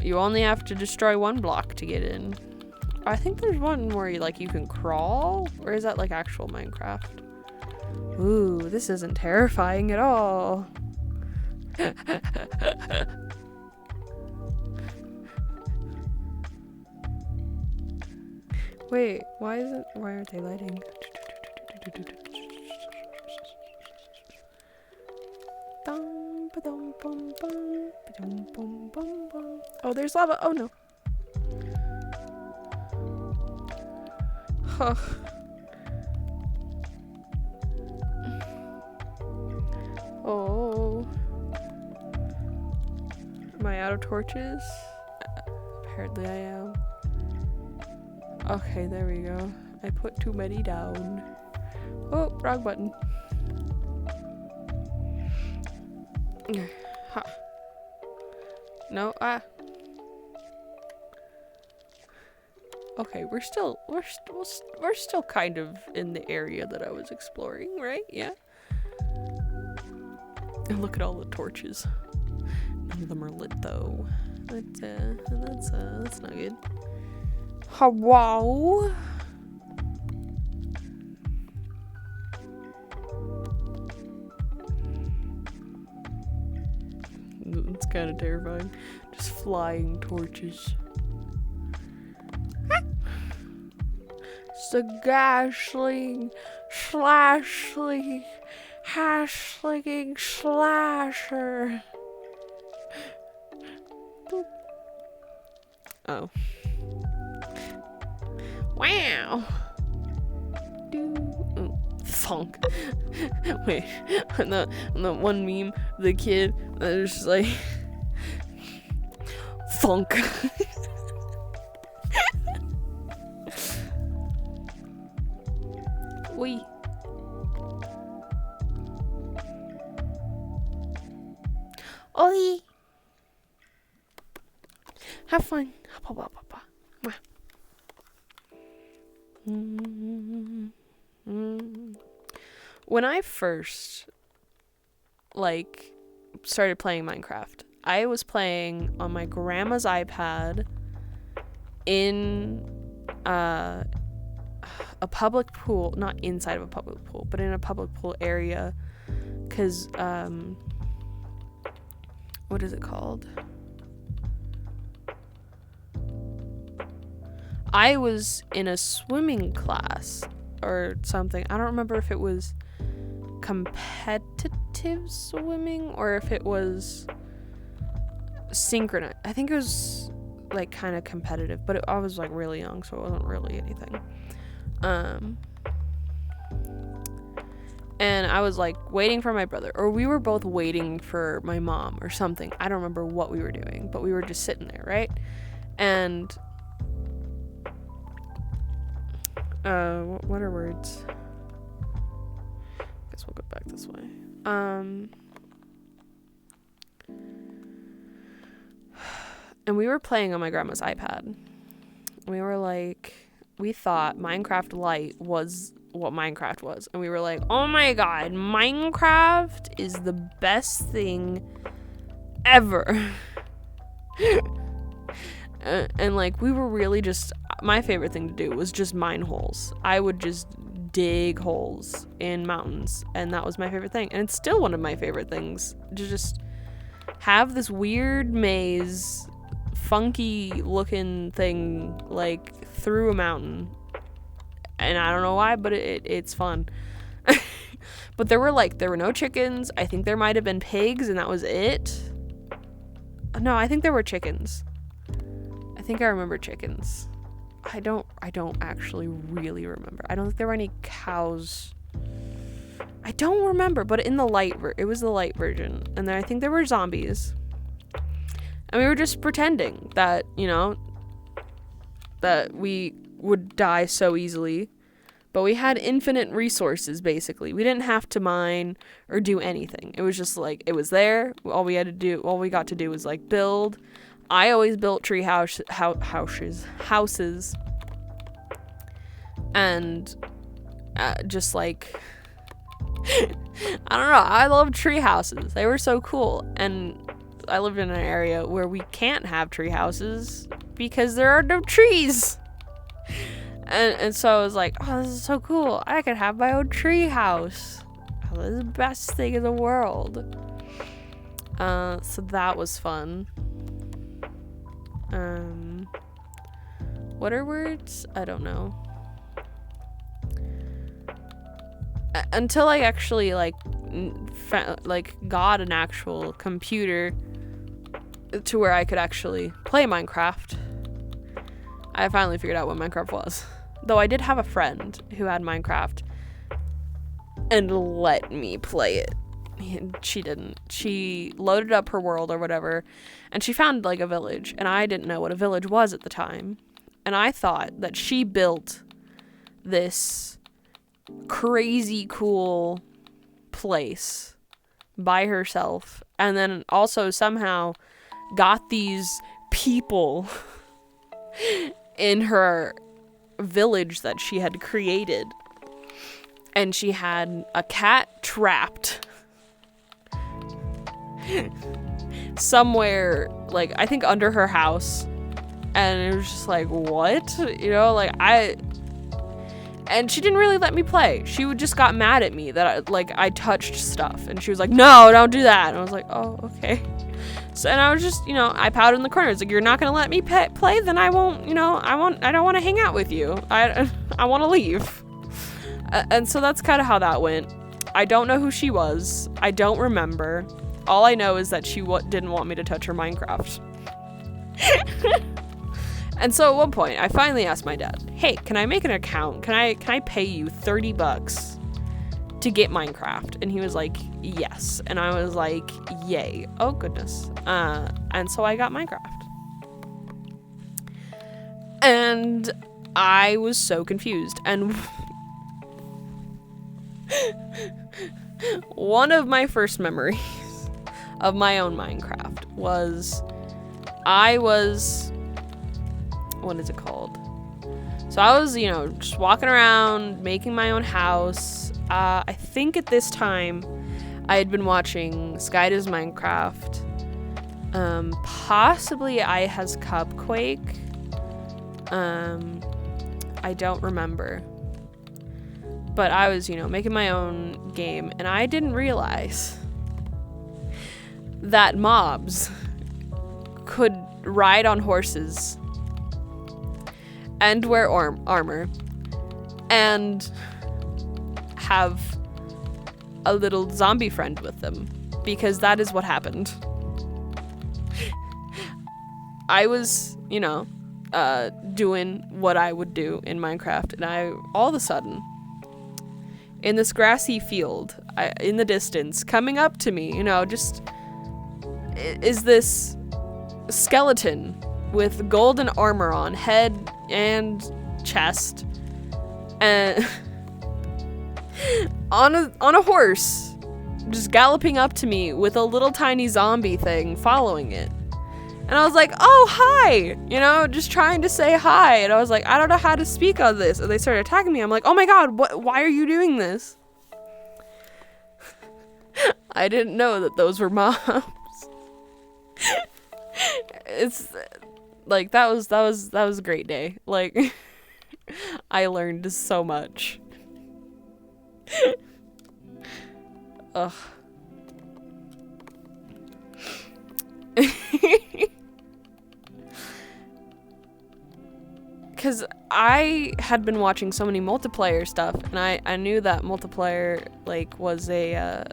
You only have to destroy one block to get in. I think there's one where you can crawl? Or is that like actual Minecraft? Ooh, this isn't terrifying at all. Wait, why aren't they lighting? Oh, there's lava. Oh no. Huh. Oh. Am I out of torches? Apparently I am. Okay, there we go. I put too many down. Oh, wrong button. Ha. No, Okay, we're still kind of in the area that I was exploring, right? Yeah. And look at all the torches. None of them are lit though. That's not good. Hello. It's kind of terrifying. Just flying torches. Sagashling, slashling, hashling, slasher. Oh. Wow. Funk. Wait, on the one meme, the kid that was just like funk. Wee. Oi. Have fun. When I first started playing Minecraft, I was playing on my grandma's iPad in a public pool, not inside of a public pool, but in a public pool area, because what is it called? I was in a swimming class or something. I don't remember if it was competitive swimming or if it was synchronous. I think it was like kind of competitive, but I was like really young, so it wasn't really anything. And I was like waiting for my brother, or we were both waiting for my mom or something. I don't remember what we were doing, but we were just sitting there, right? And what are words? Guess we'll go back this way. And we were playing on my grandma's iPad. We were like, we thought Minecraft Lite was what Minecraft was, and we were like, oh my god, Minecraft is the best thing ever. And like, we were really just, my favorite thing to do was just mine holes. I would just dig holes in mountains, and that was my favorite thing, and it's still one of my favorite things, to just have this weird maze, funky looking thing like through a mountain. And I don't know why, but it's fun. But there were no chickens. I think there might have been pigs, and that was it. No, I think there were chickens. I think I remember chickens. I don't actually really remember. I don't think there were any cows. I don't remember, but in the it was the light version. And then I think there were zombies. And we were just pretending that, that we would die so easily, but we had infinite resources. Basically, we didn't have to mine or do anything. It was just like, it was there. All we got to do was like build. I always built tree houses, and just like I don't know, I love tree houses. They were so cool. And I lived in an area where we can't have tree houses because there are no trees. And so I was like, oh, this is so cool. I could have my own tree house. Oh, this is the best thing in the world. So that was fun. What are words? I don't know. Until I actually got an actual computer to where I could actually play Minecraft, I finally figured out what Minecraft was. Though I did have a friend who had Minecraft and let me play it. She didn't. She loaded up her world or whatever, and she found like a village, and I didn't know what a village was at the time. And I thought that she built this crazy cool place by herself, and then also somehow got these people in her village that she had created, and she had a cat trapped somewhere, like I think under her house, and it was just like, what? And she didn't really let me play. She would just got mad at me that I touched stuff, and she was like, no, don't do that. And I was like, oh, okay. So, and I was just, I pouted in the corner. It's like, you're not gonna let me play, then I won't, I don't want to hang out with you. I want to leave. And so that's kind of how that went. I don't know who she was. I don't remember. All I know is that she didn't want me to touch her Minecraft. And so at one point, I finally asked my dad, hey, can I make an account? Can I pay you $30 to get Minecraft? And he was like, yes. And I was like, yay. Oh, goodness. And so I got Minecraft. And I was so confused. And one of my first memories of my own Minecraft was what is it called? So I was, just walking around, making my own house. I think at this time, I had been watching Sky Does Minecraft. Possibly I Has Cupquake. I don't remember. But I was, making my own game, and I didn't realize that mobs could ride on horses and wear armor and have a little zombie friend with them, because that is what happened. I was, doing what I would do in Minecraft, and I all of a sudden, in this grassy field, in the distance, coming up to me, just is this skeleton with golden armor on head and chest, and on a horse, just galloping up to me with a little tiny zombie thing following it. And I was like, oh, hi, just trying to say hi. And I was like, I don't know how to speak on this. And they started attacking me. I'm like, oh my god, why are you doing this? I didn't know that those were mobs. It's like, that was a great day. Like, I learned so much. Ugh. Because I had been watching so many multiplayer stuff, and I knew that multiplayer, was a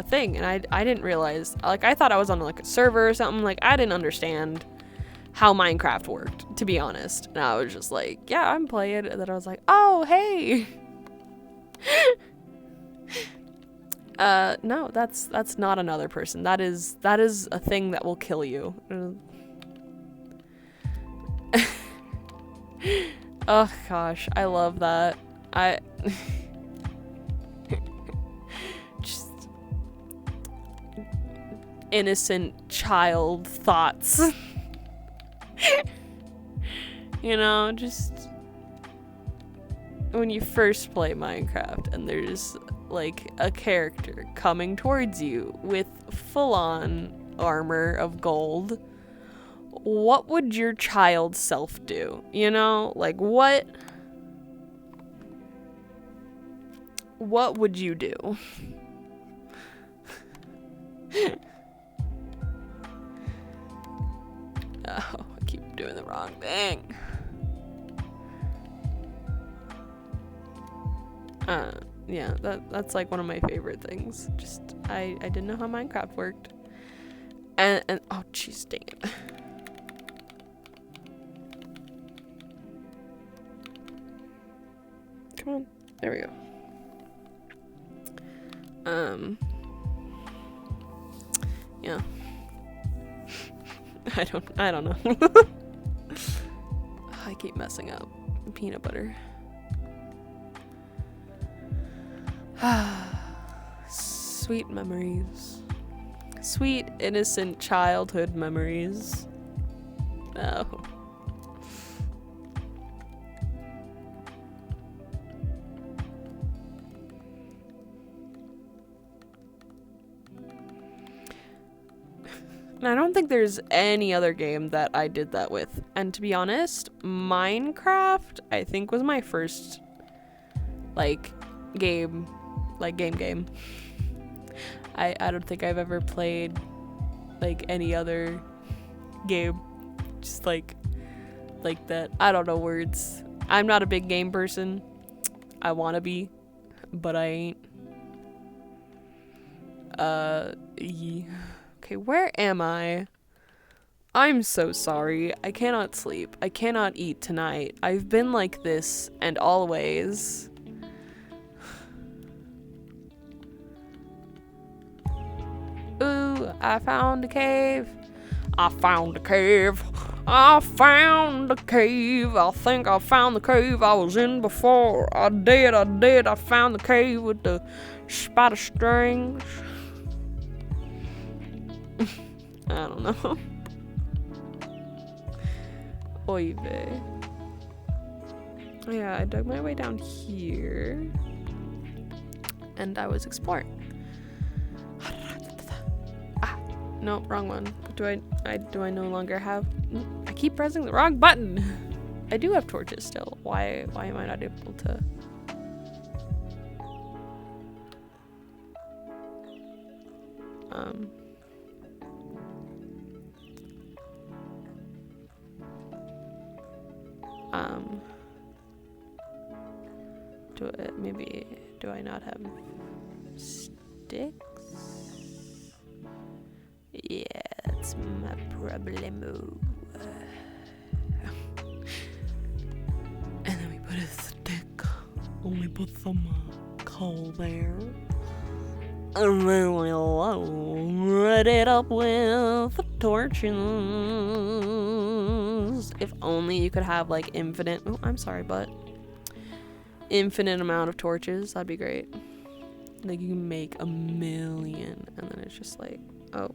thing, and I didn't realize, I thought I was on, a server or something. I didn't understand how Minecraft worked, to be honest. And I was just like, yeah, I'm playing, and then I was like, oh, hey! No, that's not another person. That is a thing that will kill you. Oh gosh, I love that. Just innocent child thoughts. Just when you first play Minecraft and there's a character coming towards you with full-on armor of gold, what would your child self do? What would you do? Oh, I keep doing the wrong thing. Yeah, that's one of my favorite things. Just, I didn't know how Minecraft worked. And oh, jeez, dang it. Come on. There we go. Yeah. I don't know. I keep messing up. Peanut butter. Sweet memories. Sweet, innocent childhood memories. Oh. I don't think there's any other game that I did that with. And to be honest, Minecraft, I think, was my first, game. Game. I don't think I've ever played, any other game. Just, like that. I don't know words. I'm not a big game person. I wanna be, but I ain't. Yeah. Okay, where am I? I'm so sorry. I cannot sleep. I cannot eat tonight. I've been like this and always. Ooh, I found a cave. I found a cave. I found a cave. I think I found the cave I was in before. I did. I found the cave with the spider strings. I don't know. Oy vey. Yeah, I dug my way down here. And I was exploring. Ah, no, wrong one. Do I no longer have... I keep pressing the wrong button. I do have torches still. Why am I not able to... Do I not have sticks? Yeah, that's my problemo. And then we put a stick. Only put some coal there. And then we'll light it up with torches. If only you could have like infinite. Oh, I'm sorry, but infinite amount of torches. That'd be great. Like you can make 1,000,000, and then it's just like, oh,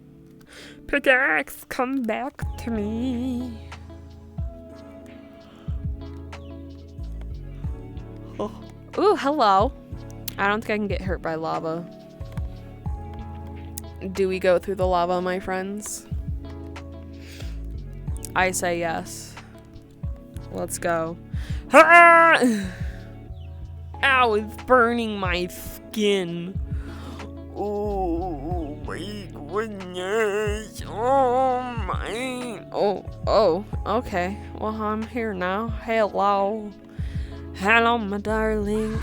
pickaxe, come back to me. Oh. Ooh, hello. I don't think I can get hurt by lava. Do we go through the lava, my friends? I say yes. Let's go. Ah! Ow, it's burning my skin. Oh my goodness. Oh my. Oh, okay. Well, I'm here now. Hello. Hello, my darling.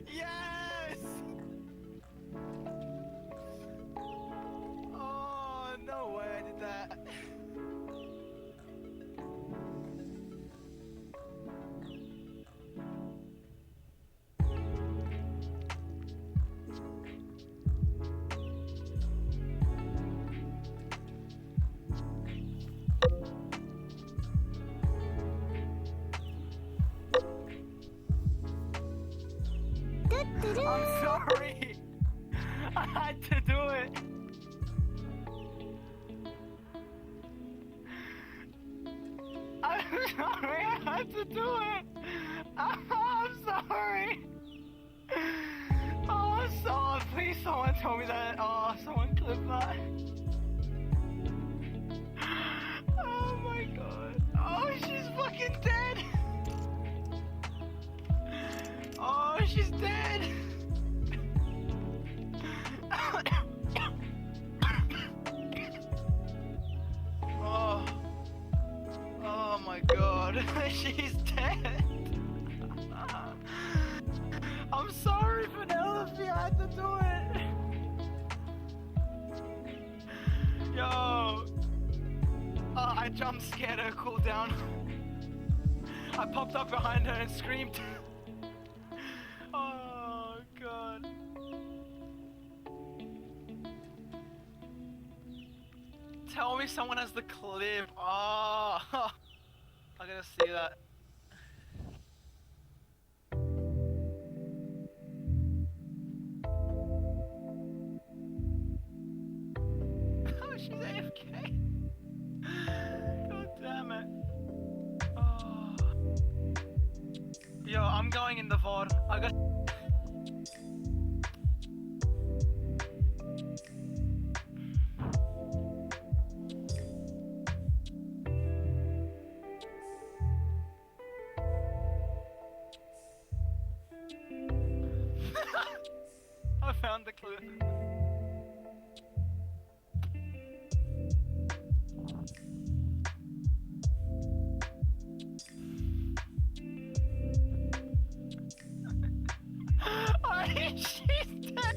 Yes! Oh, no way I did that. I'm sorry. I had to do it. I'm sorry. I had to do it. I'm sorry. Oh, please, someone told me that. Oh, someone clip that. Oh my god. Oh, she's fucking dead. Oh, she's dead. Oh my god, she's dead. I'm sorry, Penelope, I had to do it. Yo, I jump scared her, cool down. I popped up behind her and screamed. Oh god. Tell me someone has the clip. Oh, I gotta see that. Oh, she's AFK. God damn it. Oh. Yo, I'm going in the VOD. I got. I found the clip. She's dead.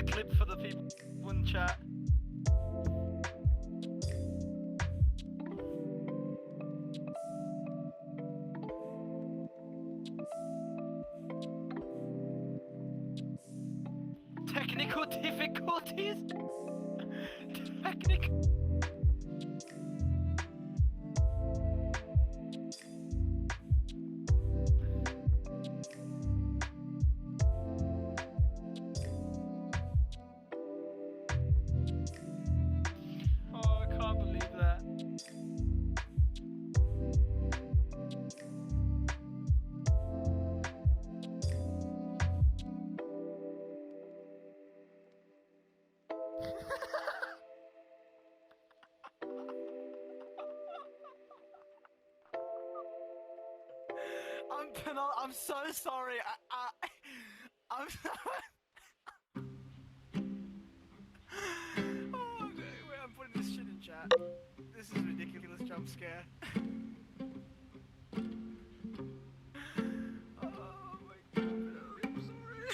clip for the people in chat. Technical difficulties? Technical. Oh, I can't believe that. I'm so sorry. I'm oh, okay, wait, I'm putting this shit in chat. This is a ridiculous jump scare. Oh my god, I'm sorry.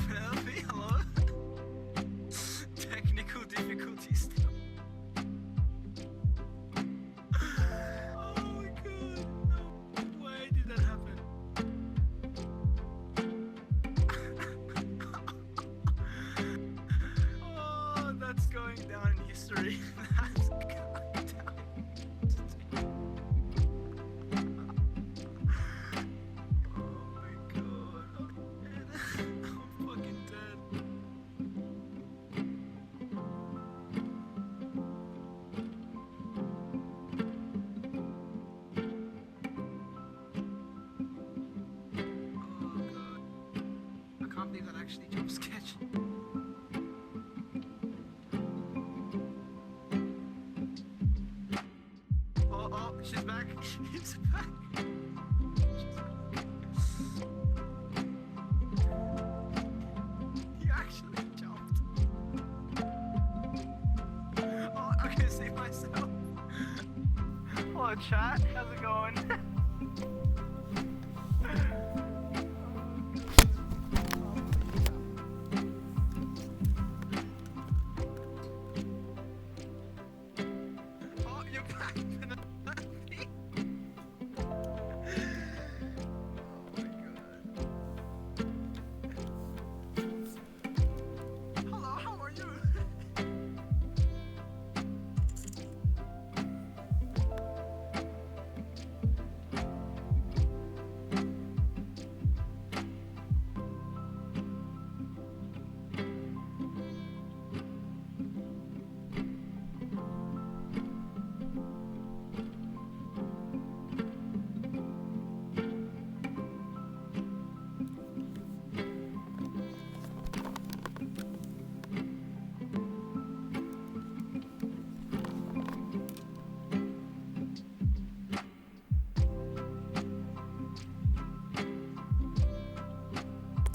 Penelope, hello? Technical difficulties still. Oh my god, no way did that happen. Oh, that's going down in history. That's going down in history. Oh my god, I'm dead. I'm fucking dead. Oh god. I can't believe that actually jump sketch. Oh, she's back. She's back. You actually jumped. Oh, I can see myself. Hello, chat. How's it going? Oh, you're back, Penelope. Oh my god. Hello, how are you?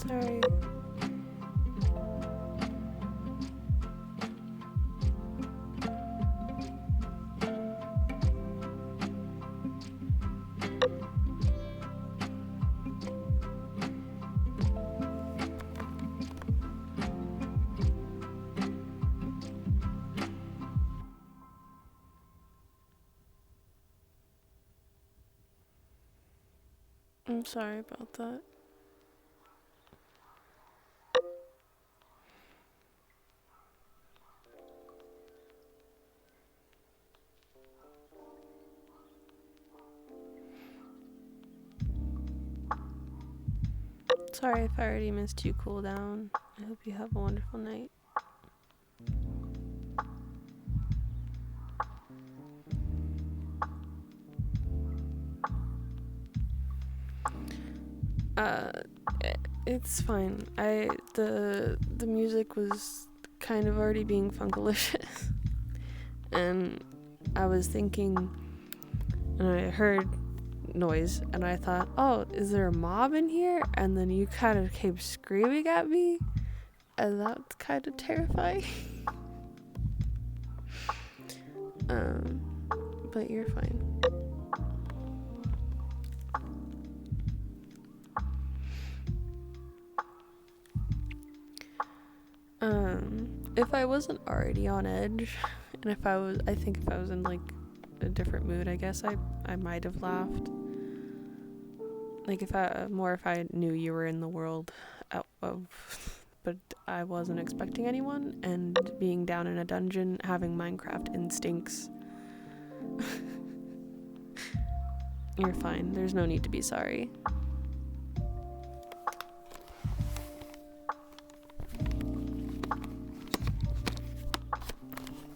Sorry. I'm sorry about that. Sorry if I already missed you cool down. I hope you have a wonderful night. It's fine. The music was kind of already being funkalicious. And I was thinking, and I heard noise, and I thought, oh, is there a mob in here? And then you kind of came screaming at me, and that's kind of terrifying. But you're fine. If I wasn't already on edge, and I think if I was in like a different mood, I guess I might have laughed. Like if I knew you were in the world but I wasn't expecting anyone, and being down in a dungeon, having Minecraft instincts. You're fine. There's no need to be sorry.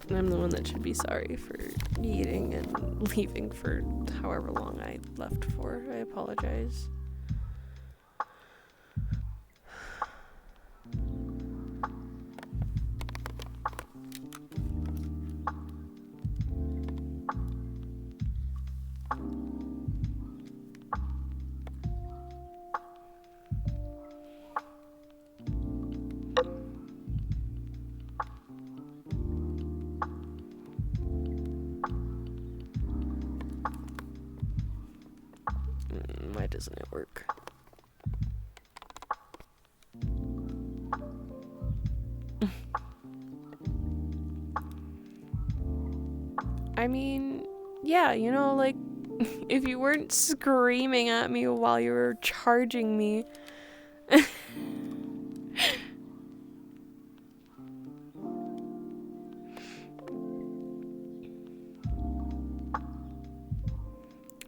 I'm the one that should be sorry for eating and leaving for however long I left for. I apologize. Why doesn't it work? I mean, yeah, you know, like, if you weren't screaming at me while you were charging me.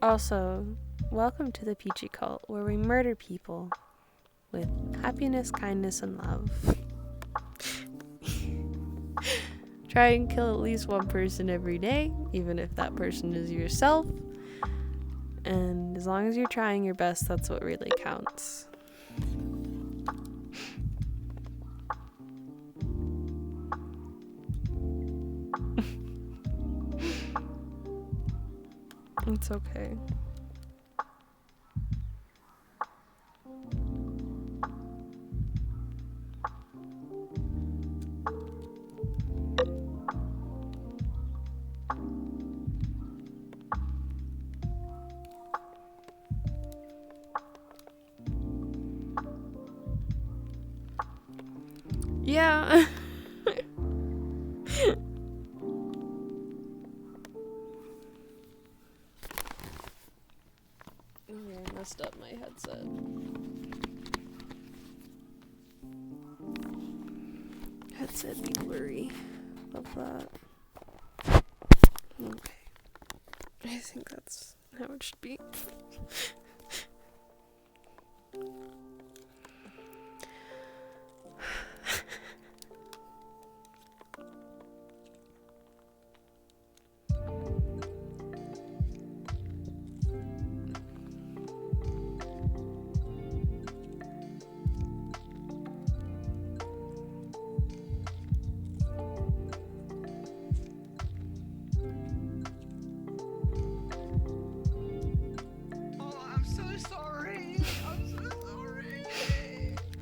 Also, welcome to the Peachy Cult, where we murder people with happiness, kindness, and love. Try and kill at least one person every day, even if that person is yourself. And as long as you're trying your best, that's what really counts. It's okay. Yeah. I messed up my headset. Headset be blurry. Love that. Okay. I think that's how it should be.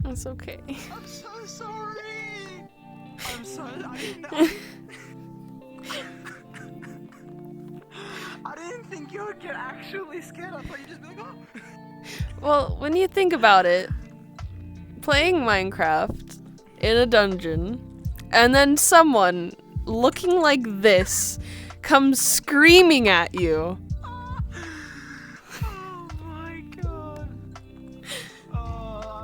It's okay. I'm so sorry. I'm sorry. I didn't think you would get actually scared. I thought you'd just be like, oh. Well, when you think about it, playing Minecraft in a dungeon, and then someone looking like this comes screaming at you. Oh my god.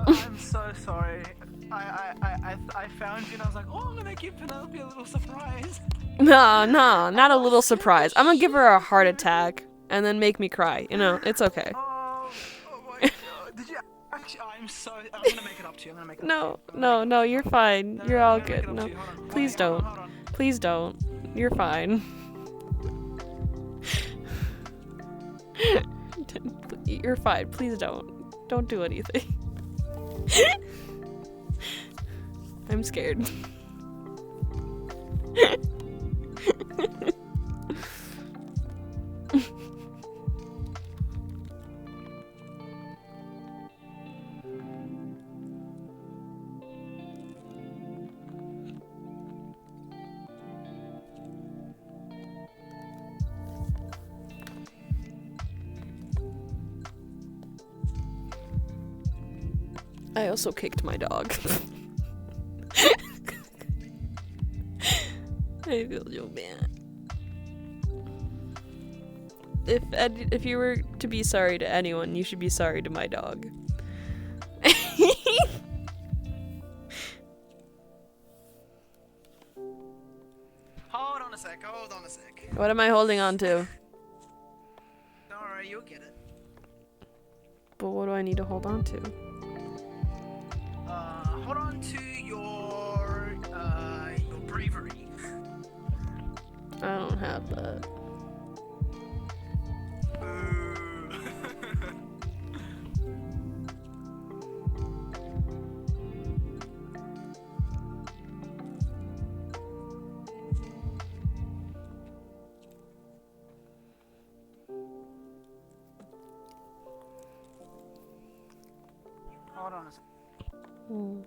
I'm so sorry. I found you and I was like, oh, I'm gonna give Penelope a little surprise. No, not a little surprise. I'm gonna give her a heart attack and then make me cry. You know, it's okay. Oh my god. Did you actually? I'm gonna make it up to you. No, you're fine. You're all good. No, please don't. Please don't. You're fine. You're fine. Please don't Don't do anything. I'm scared. I also kicked my dog. I feel so bad. If you were to be sorry to anyone, you should be sorry to my dog. Hold on a sec, hold on a sec. What am I holding on to? Don't worry, you'll get it. But what do I need to hold on to? Hold on to your bravery. I don't have that. Boo. Hold on a sec. Mm.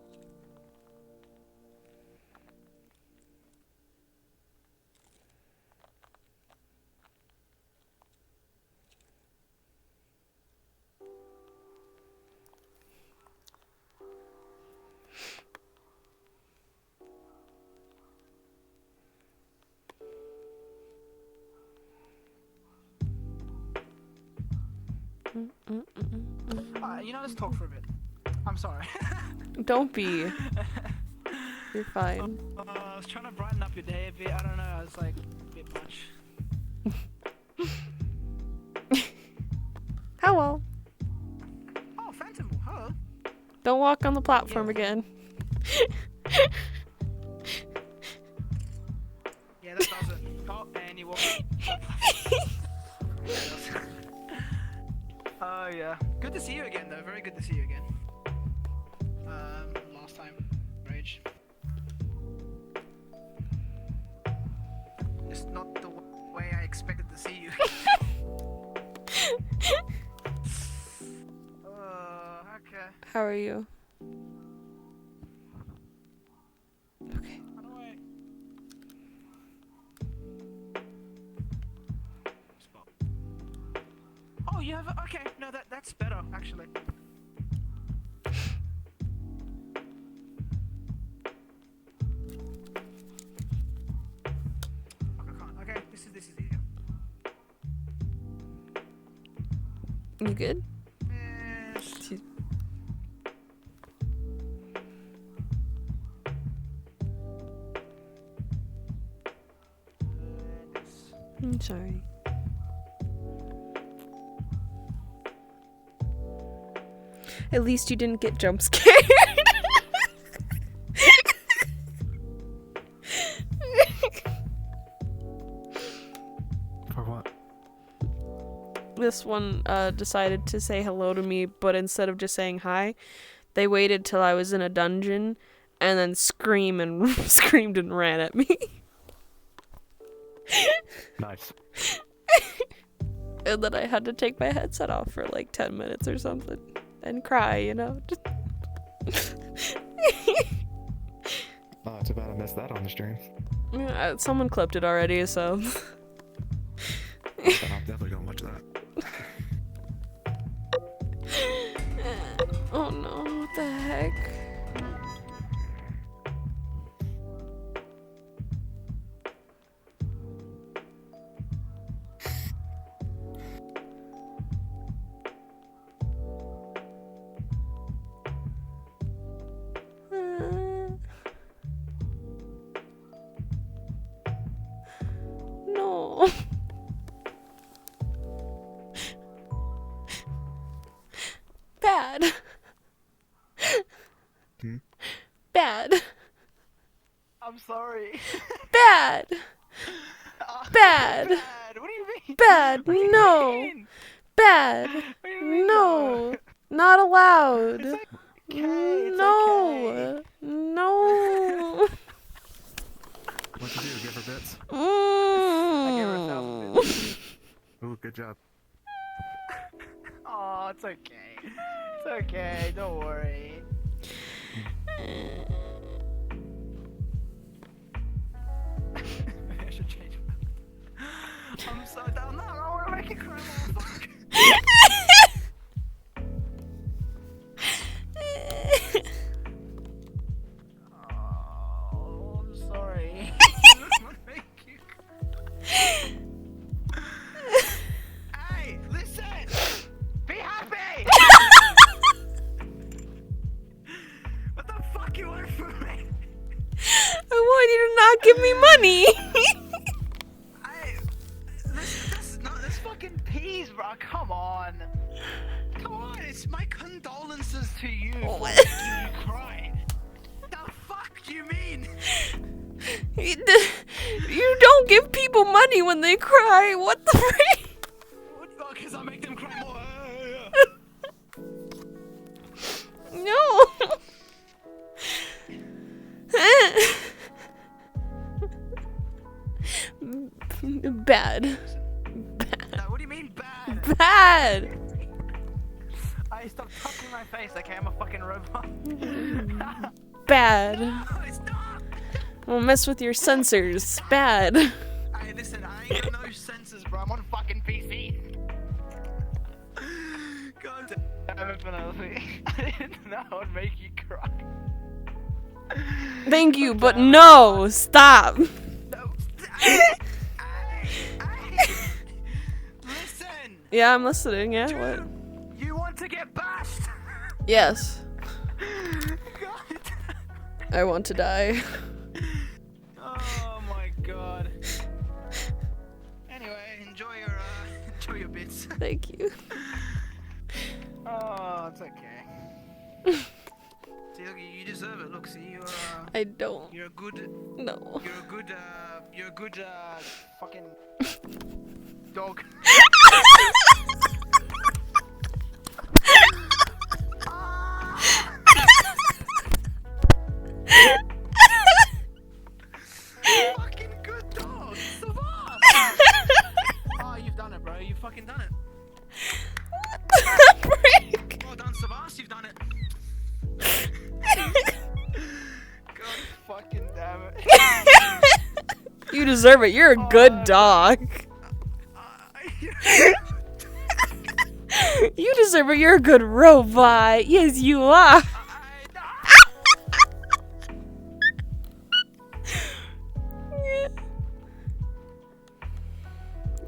Let's talk for a bit. I'm sorry. Don't be. You're fine. I was trying to brighten up your day a bit. I don't know. I was like a bit much. Hello. Oh, Phantom. Hello. Don't walk on the platform again. Yeah, that does it. Oh, and you walk. Oh yeah. Good to see you again, though. Very good to see you again. Last time, Rage. Just not the way I expected to see you. Okay. How are you? Okay. How do I... Spot. Oh, you have a... Okay, no, that's better, actually. Okay, this is easier. You good? Yes. I'm sorry. At least you didn't get jump scared. For what? This one decided to say hello to me, but instead of just saying hi, they waited till I was in a dungeon and then screamed and ran at me. Nice. And then I had to take my headset off for like 10 minutes or something and cry, you know. Oh, too bad I missed that on the stream. Yeah, someone clipped it already, so. I'm definitely gonna watch that. Oh no, what the heck? No. Bad. Hmm? Bad. I'm sorry. Bad. Bad. Bad. What do you mean? Bad. What do you No. mean? Bad. What do you mean, No. Not allowed. It's okay, it's No. okay. No. What'd you do? Give her bits? I gave her 1,000 bits. Ooh, good job. Oh, it's okay. It's okay, don't worry. I should change my... I'm so down. No, I want to make you cry, motherfucker. Oh, I'm sorry. I don't wanna make you cry. Hey, listen! Be happy! What the fuck you want from me? I want you to not give me money. This fucking peas, bro. Come on. Come on, it's my condolences to you for What? making you cry. The fuck do you mean? You don't give people money when they cry. What the frick? What? Because I make them cry more. No. Bad. No, what do you mean bad? Bad. I stop touching my face, okay? I'm a fucking robot. Bad. No, stop! Don't mess with your sensors. Bad. Hey, listen, I ain't got no senses, bro. I'm on fucking PC. God damn it, Penelope. I didn't know I would make you cry. Thank you, but no. Stop. No. Hey, listen! Yeah, I'm listening. Yeah, what? You want to get bashed? Yes. God. I want to die. Oh my god. Anyway, enjoy your bits. Thank you. Oh, it's okay. See, look, you deserve it. Look, see, I don't. you're a good, No. you're a good, fucking dog. Fucking good dog. Survive. Oh, you've done it, bro. You've fucking done it. What the frick? Well done, Savas. You've done it. God fucking damn it. You deserve it. You're a good dog. You deserve it. You're a good robot. Yes, you are.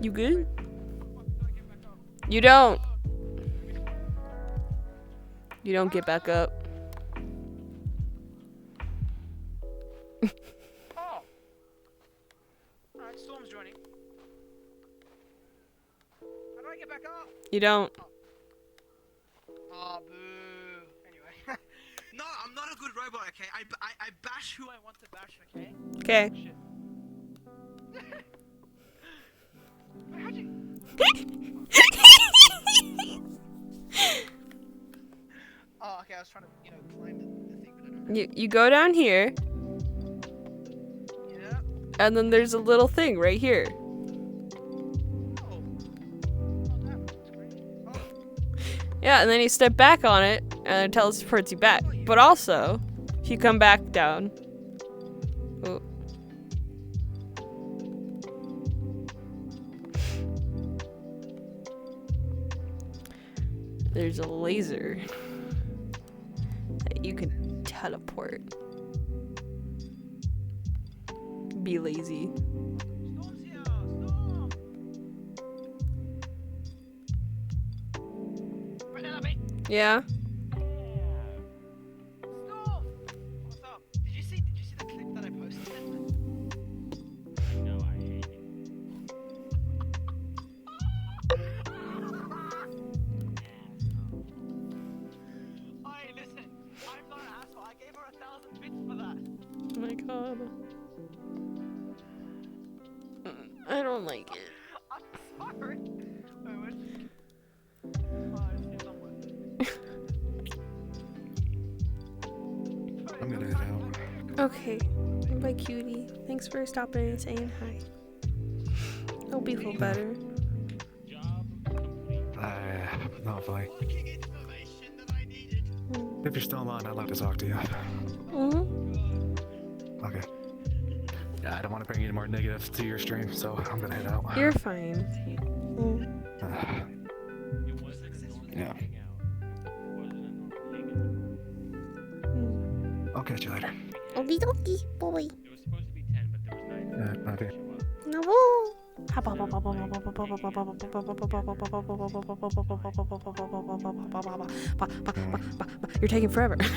You good? You don't. You don't get back up. Oh. Alright, Storm's joining. How do I get back up? You don't. Oh, boo. Anyway. No, I'm not a good robot, okay? I bash who I want to bash, okay? Okay. Shit. Wait, how'd you... Oh, okay, I was trying to, climb the thing, but I don't know. You go down here, Yeah. and then there's a little thing right here. Oh. Oh, damn. That's great. Oh. Yeah, and then you step back on it, and it teleports you back. But also, if you come back down, oh. There's a laser that you can teleport. Be lazy. Storm's here! Storm! Penelope! Yeah? Storm! What's up? Did you see the clip that I posted? No, I hate it. Hey, listen, I'm not an asshole. I gave her 1,000 bits for that. Oh my god. I don't like it. I'm sorry. Wait, where's... Oh, it's here somewhere. I'm gonna head out. Okay. Bye, cutie. Thanks for stopping and saying hi. Hope you feel better. Hopefully. Mm. If you're still on, I'd like to talk to you. Mm-hmm. Okay. Yeah, I don't want to bring any more negative to your stream, so I'm gonna head out. You're fine. Mm. Yeah. Mm. I'll catch you later. Okie dokie, boy. It was supposed to be 10, but there was 9 Yeah, okay. No. You're taking forever. So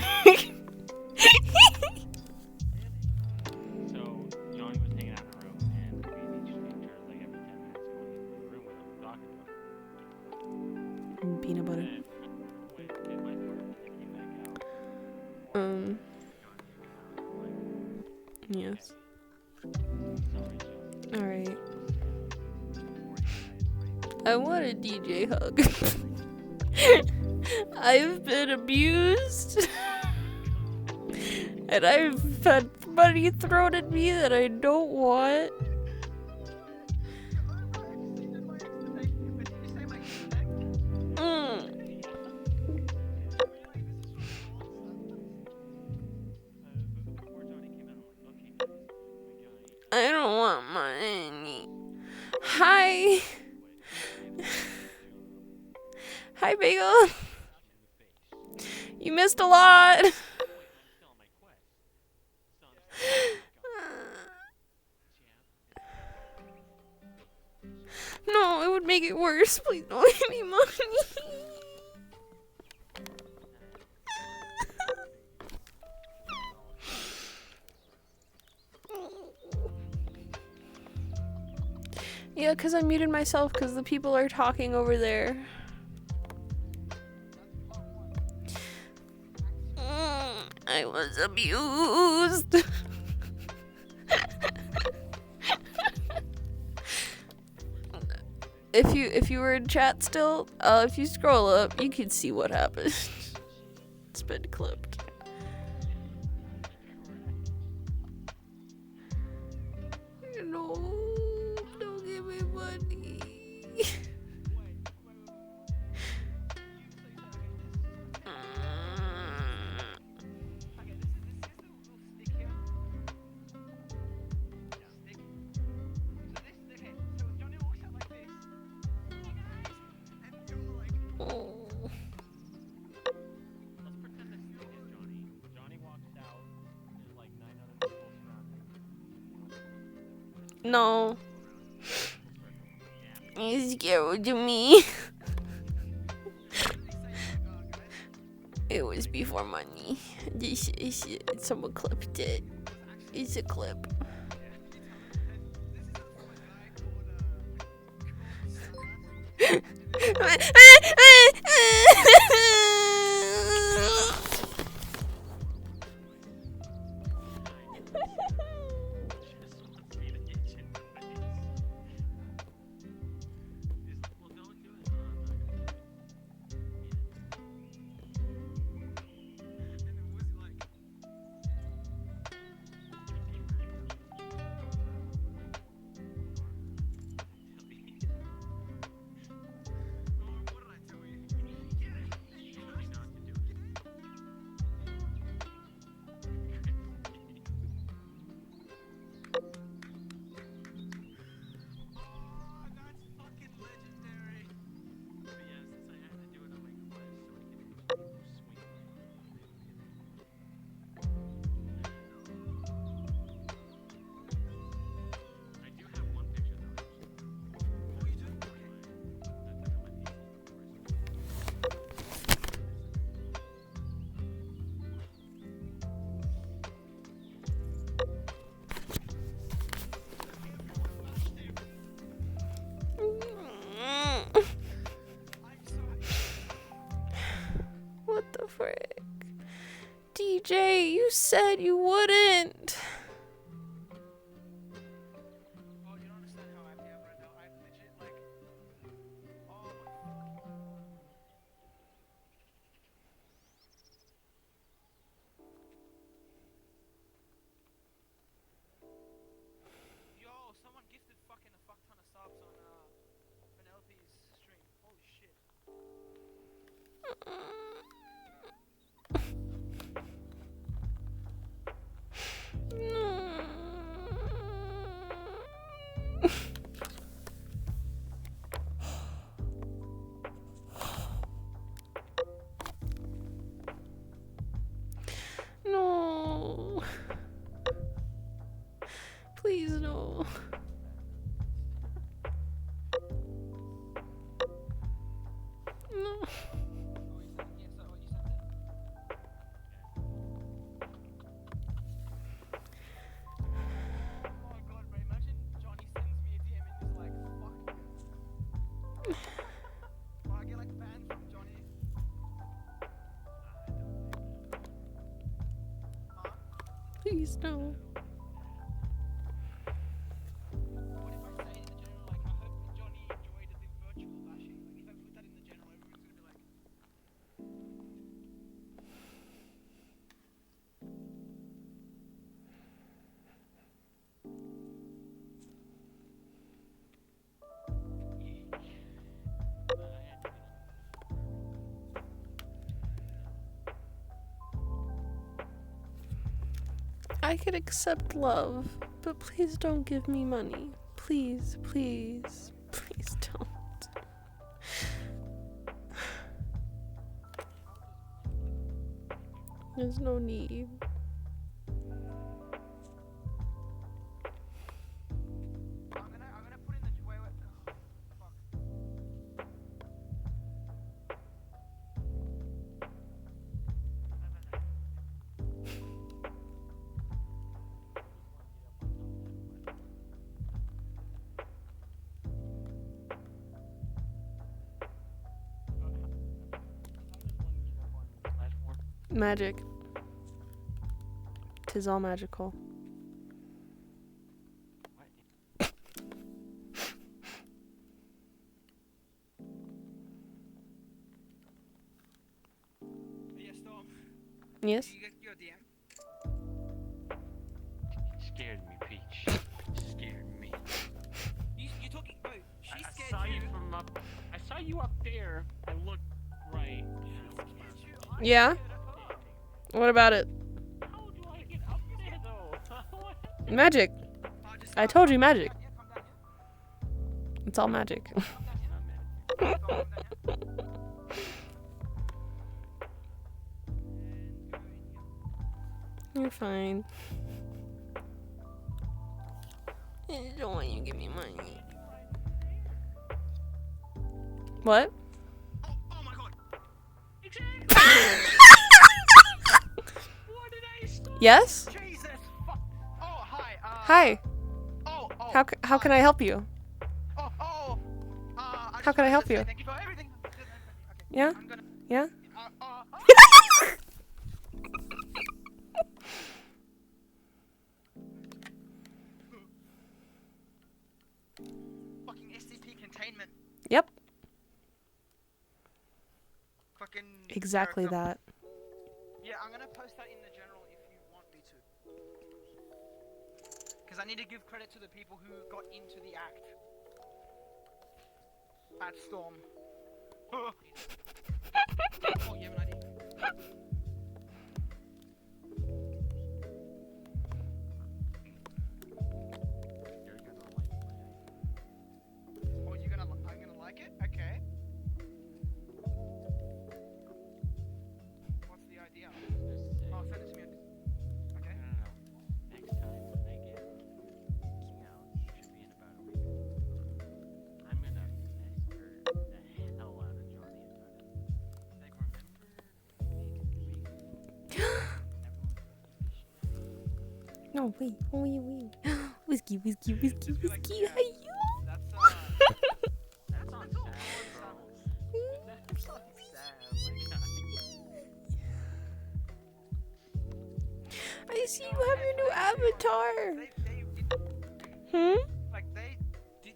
Johnny was hanging out in a room, and we just took turns like every 10 minutes going into the room with him, talking to him. Peanut butter. And when it did my part, it came back out. Yes. Sorry, Johnny. Alright. I want a DJ hug. I've been abused. And I've had money thrown at me that I don't want. Mm. Before Johnny came out, I'm like, okay, Johnny. I don't want money. Hi. Hi, Bagel. You missed a lot. No, it would make it worse. Please don't give me money. Yeah, because I muted myself because the people are talking over there. I was abused. If you were in chat still, if you scroll up, you can see what happened. It's been clipped. No, don't give me money. Let's pretend this stick is Johnny. Johnny walks out. There's like 9 other people surrounding him. No. You're scared of me. It was before money. This is it. Someone clipped it. It's a clip. What the frick? DJ, you said you wouldn't. Oh, you don't understand how happy I am right now. I'm legit like, oh my fucking. No. Please no. No. Oh my god, bro, imagine Johnny sends me a DM and is like, fuck you. Oh, I get like banned from Johnny. Huh? Please no. What if I say in the general, like, I hope Johnny enjoyed the virtual bashing? Like, if I put that in the general, everyone's gonna be like, I could accept love, but please don't give me money. Please, please, please don't. There's no need. I'm gonna put in the wait, oh, fuck. Magic. 'Tis all magical. Yeah, Storm. Yes? Did you get your DM? Scared me, Peach. Scared me. You talking? Oh, she I scared saw you. you from up. I saw you up there. I looked right. Scared you. I Yeah? scared her. What about it? How do I get up there though? Magic. Just I calm told you down, magic. Calm down, yeah? It's all magic. Calm down, yeah? Calm down, yeah? And go in here. You're fine. I don't want you to give me money. What? Oh my god. What did I stop? Yes? Jesus. Fuck. Oh, hi. Hi. Oh. How can I help you? Oh. How can I help you? Thank you for everything. Okay. Yeah? I'm gonna. Yeah? Fucking SCP containment. Yep. Fucking. Exactly character. that. Yeah, I'm gonna post that in the general if you want me to. Because I need to give credit to the people who got into the act. At Storm. Oh, you have an idea? Oh, I'm gonna like it? Okay. What's the idea? Oh, send it to me. Okay. No. Next time when they get out, should be in about a week. I'm gonna pester the hell out of Johnny about it. Like, remember? No, wait. Whiskey. Just be like, Whiskey. yeah. Hi, That's That's on sad, bro. That's on sad, my guy. I see you have your new avatar. they Hmm? like they did.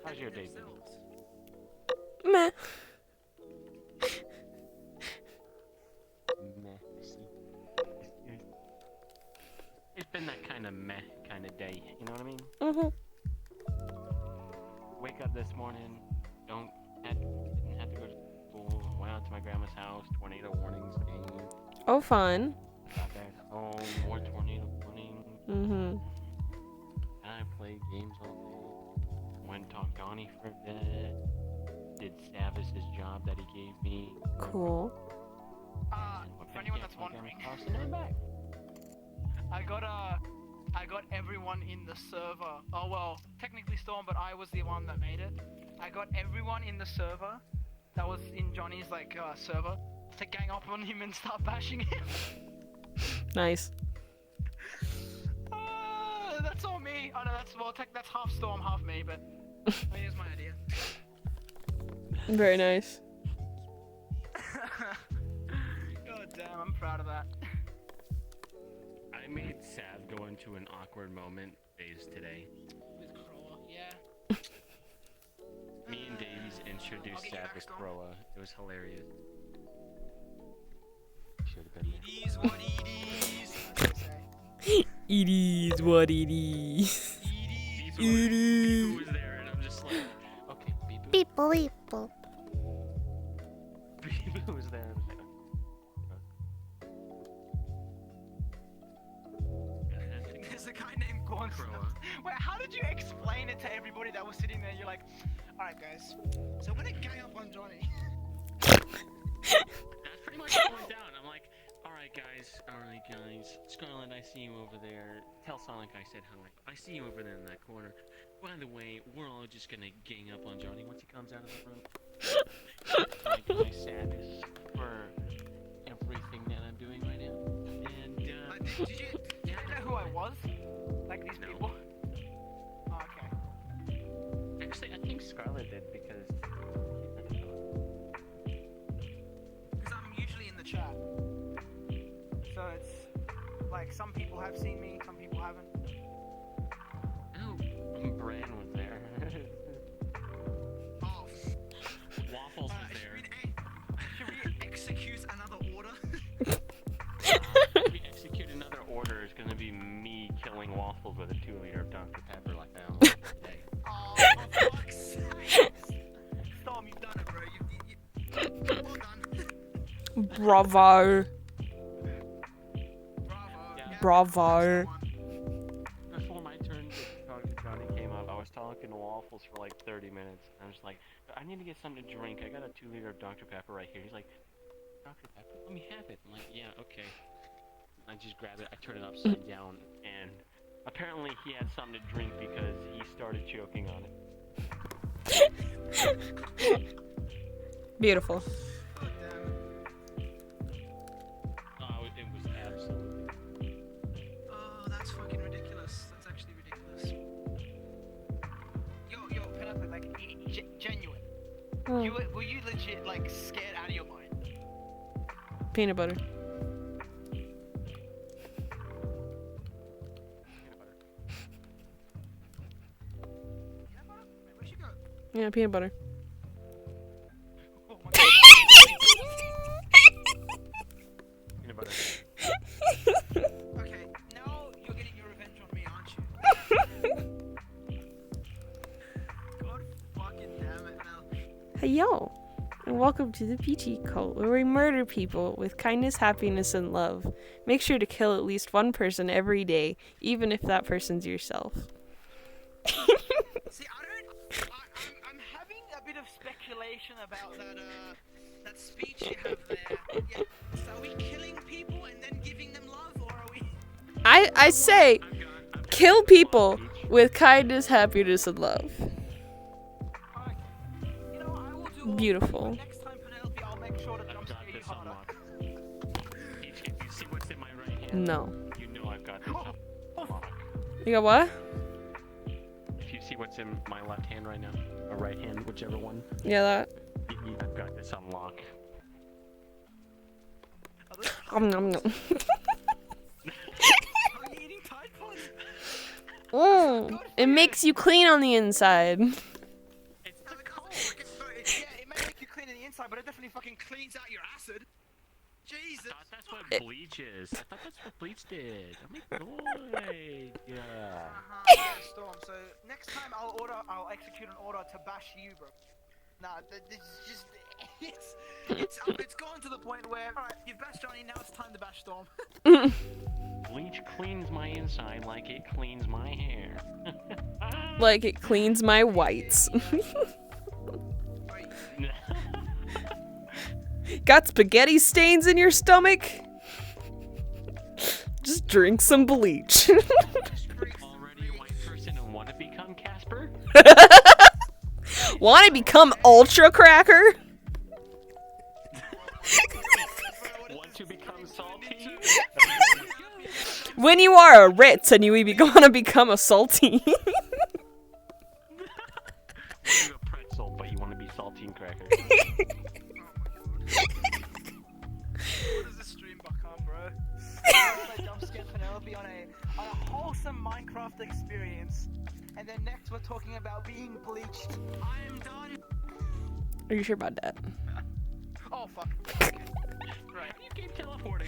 How's your day been? themselves. Meh. It's been that kind of meh kind of day, you know what I mean? Mhm. Wake up this morning, didn't have to go to school, went out to my grandma's house. Tornado warnings. Dang. Oh, fun. Got back home. More tornado warnings. Mm-hmm. And I played games all day. Went and talked to Donnie for a bit. Did Stavis's job that he gave me. Cool. And went For back anyone to that's my grandma's wondering, house and then back. I got everyone in the server. Oh well, technically Storm, but I was the one that made it. I got everyone in the server that was in Johnny's server to gang up on him and start bashing him. Nice. That's all me. Oh no, that's half Storm, half me, but here's my idea. Very nice. God damn, I'm proud of that. I made Sav go into an awkward moment phase today. With Croa, yeah. Me and Davies I'll introduced get you Sav back, with Storm. Croa. It was hilarious. Should have been there. It is what it is. That's what I say. It is what it is. Beepo was there, and I'm just like, okay, Beepo. People, people. Beepo was there, and I was like, There's a guy named Gorn. Croa. Wait, how did you explain it to everybody that was sitting there? You're like, alright guys, so I'm gonna gang up on Johnny. That's pretty much how it went down. I'm like, alright guys, Scarlet, I see you over there. Tell Sonic I said hi. I see you over there in that corner. By the way, we're all just gonna gang up on Johnny once he comes out of the room. Like my sadness for everything that I'm doing right now. And, Did you know who I was? Like these No. people? Oh, okay. actually, I think Scarlet did because. Because I'm usually in the chat. So it's like some people have seen me, some people haven't. Oh, Bran was there. Oh. Waffles was there. Should we execute another order? If we execute another order, it's gonna be me killing Waffles with a 2-liter of Dr. Pepper like that on Day. Oh, for fuck's sake. Storm, you've done it, bro. You well done. Bravo. Bravo. Yeah. Bravo. Before my turn to talk to Johnny came up, I was talking to Waffles for like 30 minutes. I was like, I need to get something to drink. I got a 2-liter of Dr. Pepper right here. He's like, Dr. Pepper? Let me have it. I'm like, yeah, okay. I just grab it, I turn it upside down, and apparently he had something to drink because he started choking on it. Beautiful. God damn. Oh, it was absolutely. Oh, that's fucking ridiculous. That's actually ridiculous. Yo, Penelope, like, genuine. Oh, Were you legit, like, scared out of your mind? peanut butter. Where'd you go? Yeah, peanut butter. Oh my god. Peanut butter. Okay, now you're getting your revenge on me, aren't you? God fucking damn it, Mel. Hey yo, and welcome to the PG Cult, where we murder people with kindness, happiness, and love. Make sure to kill at least one person every day, even if that person's yourself. See, I'm having a bit of speculation about that speech you have there. Yeah. So are we killing people and then giving them love, or are we? I say, kill people with kindness, happiness, and love. Okay. You know, I will do all Beautiful. but next time, Penelope, I'll make sure to I've jump got scare you this harder. unlocked. Peach, if you see what's in my right hand, No. you know I've got this unlocked. You got what? If you see what's in my left hand right now, or right hand, whichever one, Yeah, that. I've got this unlocked. Nom, nom, nom. Are you eating Tide Pods? It makes you clean on the inside. It's No, it doesn't fucking- yeah, it may make you clean on the inside, but it definitely fucking cleans out your acid. Jesus. I thought that's what bleach is. I thought that's what bleach did. I'm like, boy. Yeah. Yeah, Storm. So next time I'll execute an order to bash you, bro. Nah, this is just It's gone to the point where, alright, you've bashed Johnny, now it's time to bash Storm. Bleach cleans my inside like it cleans my hair. Like it cleans my whites. Got spaghetti stains in your stomach? Just drink some bleach. Already a white person and want to become Casper? Want to become Ultra Cracker? Want to become salty? When you are a Ritz and you want to become a salty. You're a pretzel, but you want to be saltine cracker. What does this stream become, bro? I jump scare Penelope on a wholesome Minecraft experience, and then next we're talking about being bleached. I am done. Are you sure about that? Oh fuck. Right, you keep teleporting.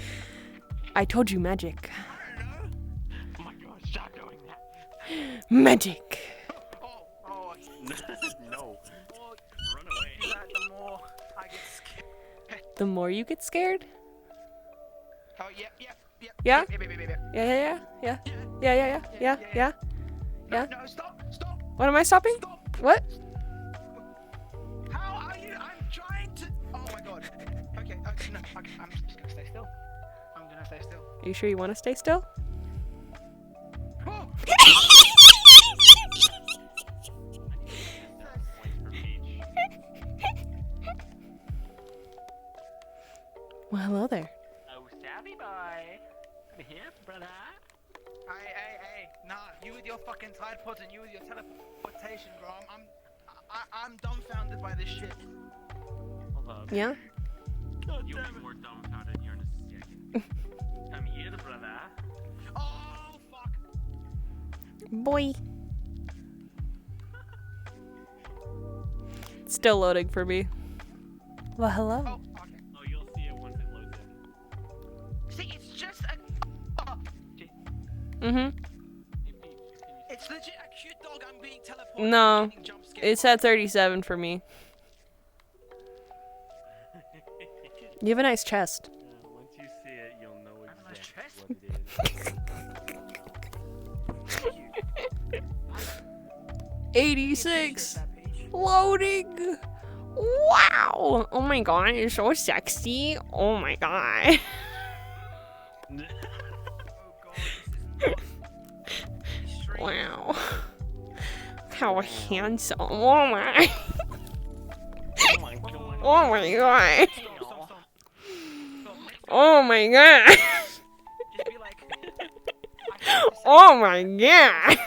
I told you magic. I don't know. Oh my god, stop doing that. Magic. Oh. No. Well, Run away. the more I get scared. The more you get scared? Oh yep. Yeah? Yeah. Yeah. No, stop. What am I stopping? Stop. What? How are you? I'm trying to. Oh my god. Okay. No. Okay. I'm just gonna stay still. I'm gonna stay still. Are you sure you want to stay still? Oh. Well, hello there. Oh, savvy boy. I'm here, brother. Hey. Nah, you with your fucking Tide Pods and you with your teleportation, bro. I'm dumbfounded by this shit. Hold up. Yeah? You'll be more dumbfounded here in a second. I'm here, brother. Oh fuck. Boy. It's still loading for me. Well, hello. Oh, okay. Oh, you'll see it once it loads in. See, it's just a. Mm-hmm. Hey, Peach, can you It's legit a cute dog. I'm being teleported. No, and getting jump scared. it's at 37 for me. You have a nice chest. once you see it, you'll know I have a nice exactly what it is. 86. That page. Loading. Wow. Oh my god, it's so sexy. Oh my god. Oh god, this is not stream. Wow. How handsome. Oh my. Oh my god. Oh my god. Stop. Oh my god. Just be like. Oh my god. I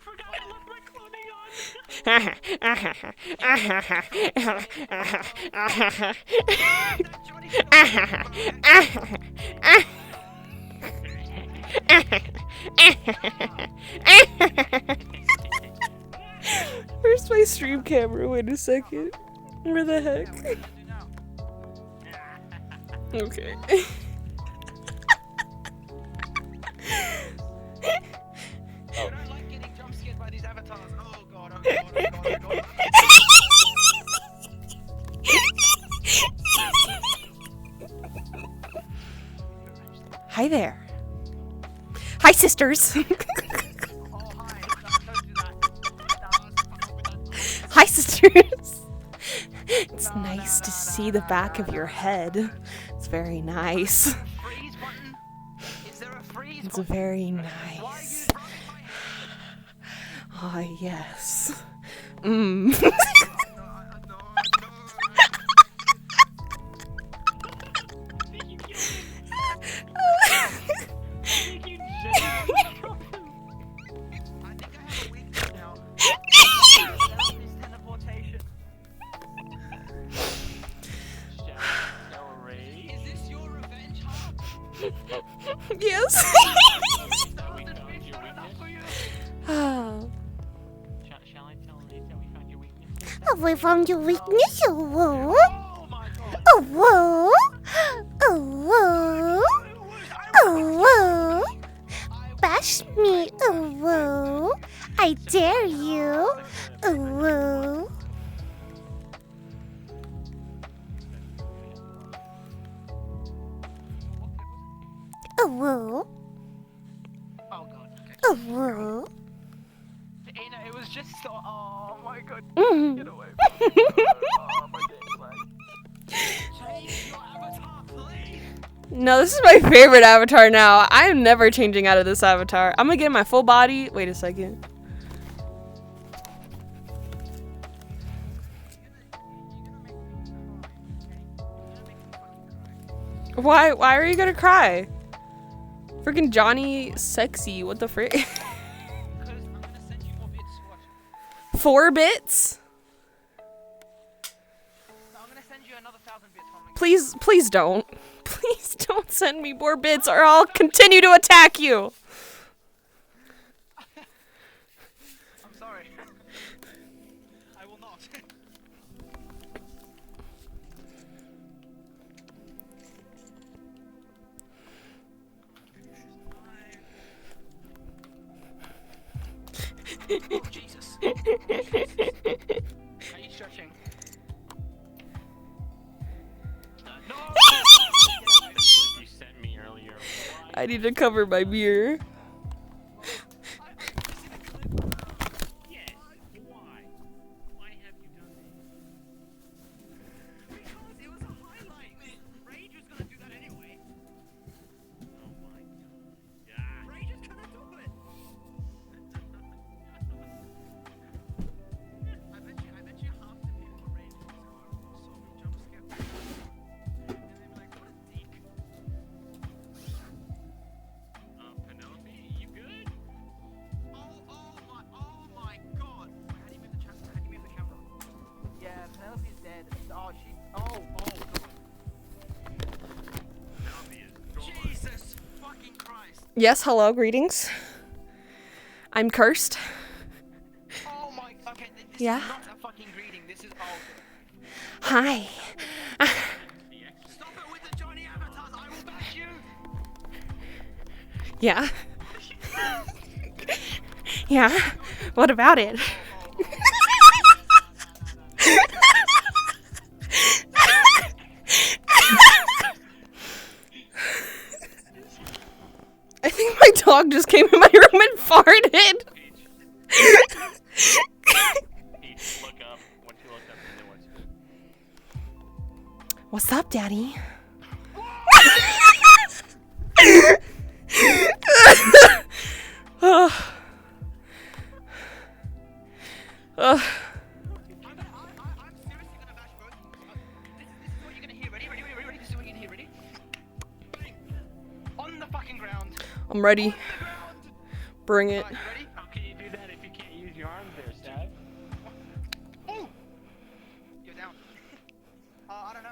forgot I left my clothing on. Where's my stream camera? Wait a second. Where the heck? What do I do now? Okay. I don't like getting jump scared by these avatars. Oh god. Hi there. Hi, sisters. Oh hi. Don't do that. Hi, sisters. It's nice to see the back of your head. It's very nice. Freeze button? Is there a freeze It's button? very Why are nice. you running my Ah, yes. No. You genuinely killed him. I think I have a weakness now. This teleportation. Shall we? Is this your revenge, huh? Yes. We found your weakness. Ah. Shall I tell Nate that we found your weakness? We found your weakness. Oh, Oh my god. oh, oh, oh, bash me. Oh, I dare you. Oh, woo. Oh god. Okay. Oh, woo. Aina, it was just so. Oh my god. Mm. Get away from me. Oh my god. Change your avatar, please. No, this is my favorite avatar now. I am never changing out of this avatar. I'm gonna get my full body. Wait a second. Why are you gonna cry? Freaking Johnny sexy. What the frick? Because I'm gonna send you more bits. Watch. 4 bits? No, I'm gonna send you another 1,000 bits. From Please don't. Please don't send me more bits or I'll continue to attack you. I'm sorry. I will not. Oh, Jesus. Are you stretching? No! The clip you sent me earlier. Why? I need to cover my mirror. Yes. Why? Why have you done this? Because it was a highlight. Rage was gonna do that anyway. Oh my god. Rage is gonna do it. I bet you half the people are Rage in this car saw me jump scare. And they were like, what a dick. Penelope, you good? Oh my god. Wait, how do you move the camera? How do you move the camera? Yeah, Penelope's dead. Oh, she's. Oh god. Penelope is gone. Jesus fucking Christ. Yes, hello, greetings. I'm cursed. Oh my. Okay, this Yeah? is not a fucking greeting. This is. Oh. Hi. Stop it with the Johnny avatars. I will bash you. Yeah. Yeah. What about it? I think my dog just came in my room and farted. Peach, look up. Once you look up, you know what's good. What's up, Daddy? Ugh. Ugh. I'm seriously gonna bash both. This is what you're gonna hear. Ready? This is what you're gonna hear. Ready? Bang. On the fucking ground. I'm ready. On the ground. Bring it. Alright, you ready? How can you do that if you can't use your arms there, Stab? Oh! You're down. I don't know.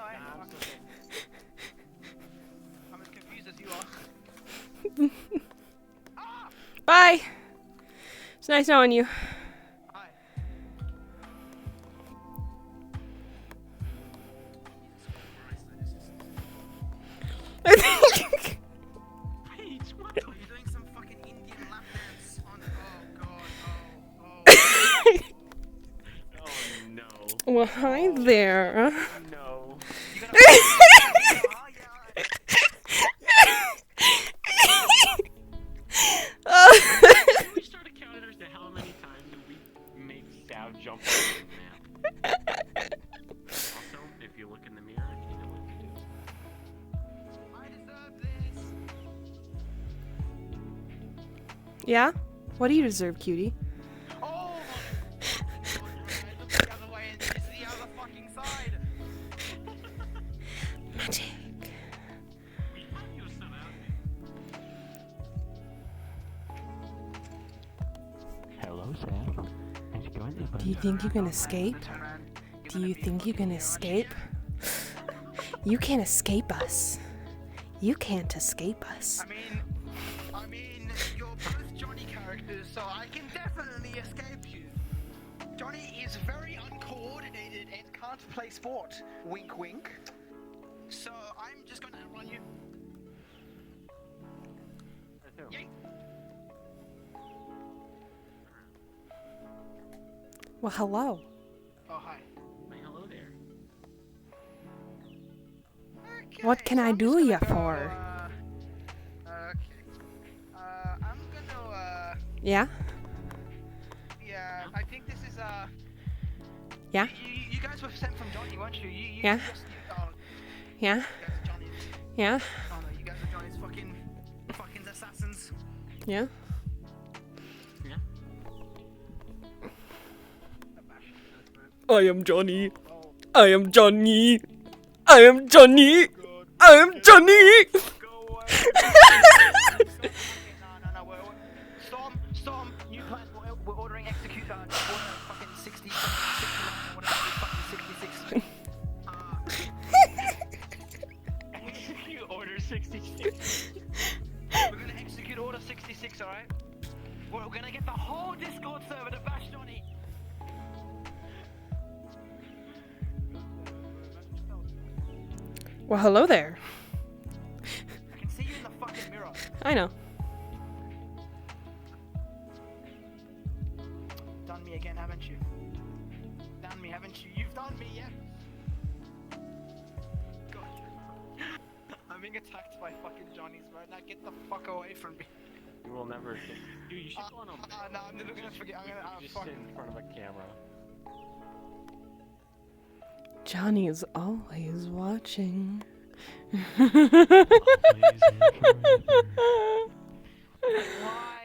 I'm as confused as you are. Ah! Bye. It's nice knowing you. Hi. I think. Peach, what? You're doing some fucking Indian lap dance on. Oh god. Oh. Oh no. Well, hi there. No. You gotta. Oh, yeah. Can we start a counter as to how many times did we make Stab jump off the map? Also, if you look in the mirror, you know what to do. I deserve this. Yeah? What do you deserve, cutie? Oh my. I looked the other way and this is the other fucking side. Magic. We have you surrounded. Hello, Sam. How's it going, Do you think you can escape? Do you think you can escape? You can't escape us. You can't escape us. I mean, you're both Johnny characters, so I can definitely escape you. Johnny is very uncoordinated and can't play sport. Wink, wink. So I'm just gonna outrun you. Yeet. Well, hello. Oh, hi. Why, hello there. What can I I'm do just ya gonna for? I'm gonna, Yeah? yeah, I think this is, Yeah? You guys were sent from Johnny, weren't you? Yeah. Oh, Yeah? you guys are Johnny's. Yeah? Oh no, you guys are Johnny's fucking assassins. Yeah? I am Johnny. I am Johnny. I am Johnny. I am Johnny. Go away. No, Storm, new plan. We're ordering execute, order fucking 60, whatever, fucking 66. Execute order 66. We're gonna execute order 66, alright? We're gonna get the whole Discord server to bash Johnny. Well, hello there. I can see you in the fucking mirror. I know. Done me again, haven't you? Done me, haven't you? You've done me, yeah? God. I'm being attacked by fucking Johnny's, bro. Now get the fuck away from me. You will never. Dude, you should go on a. No, I'm never gonna forget. I'm gonna. Just Fuck. sit in front of a camera. Johnny's always watching. Why?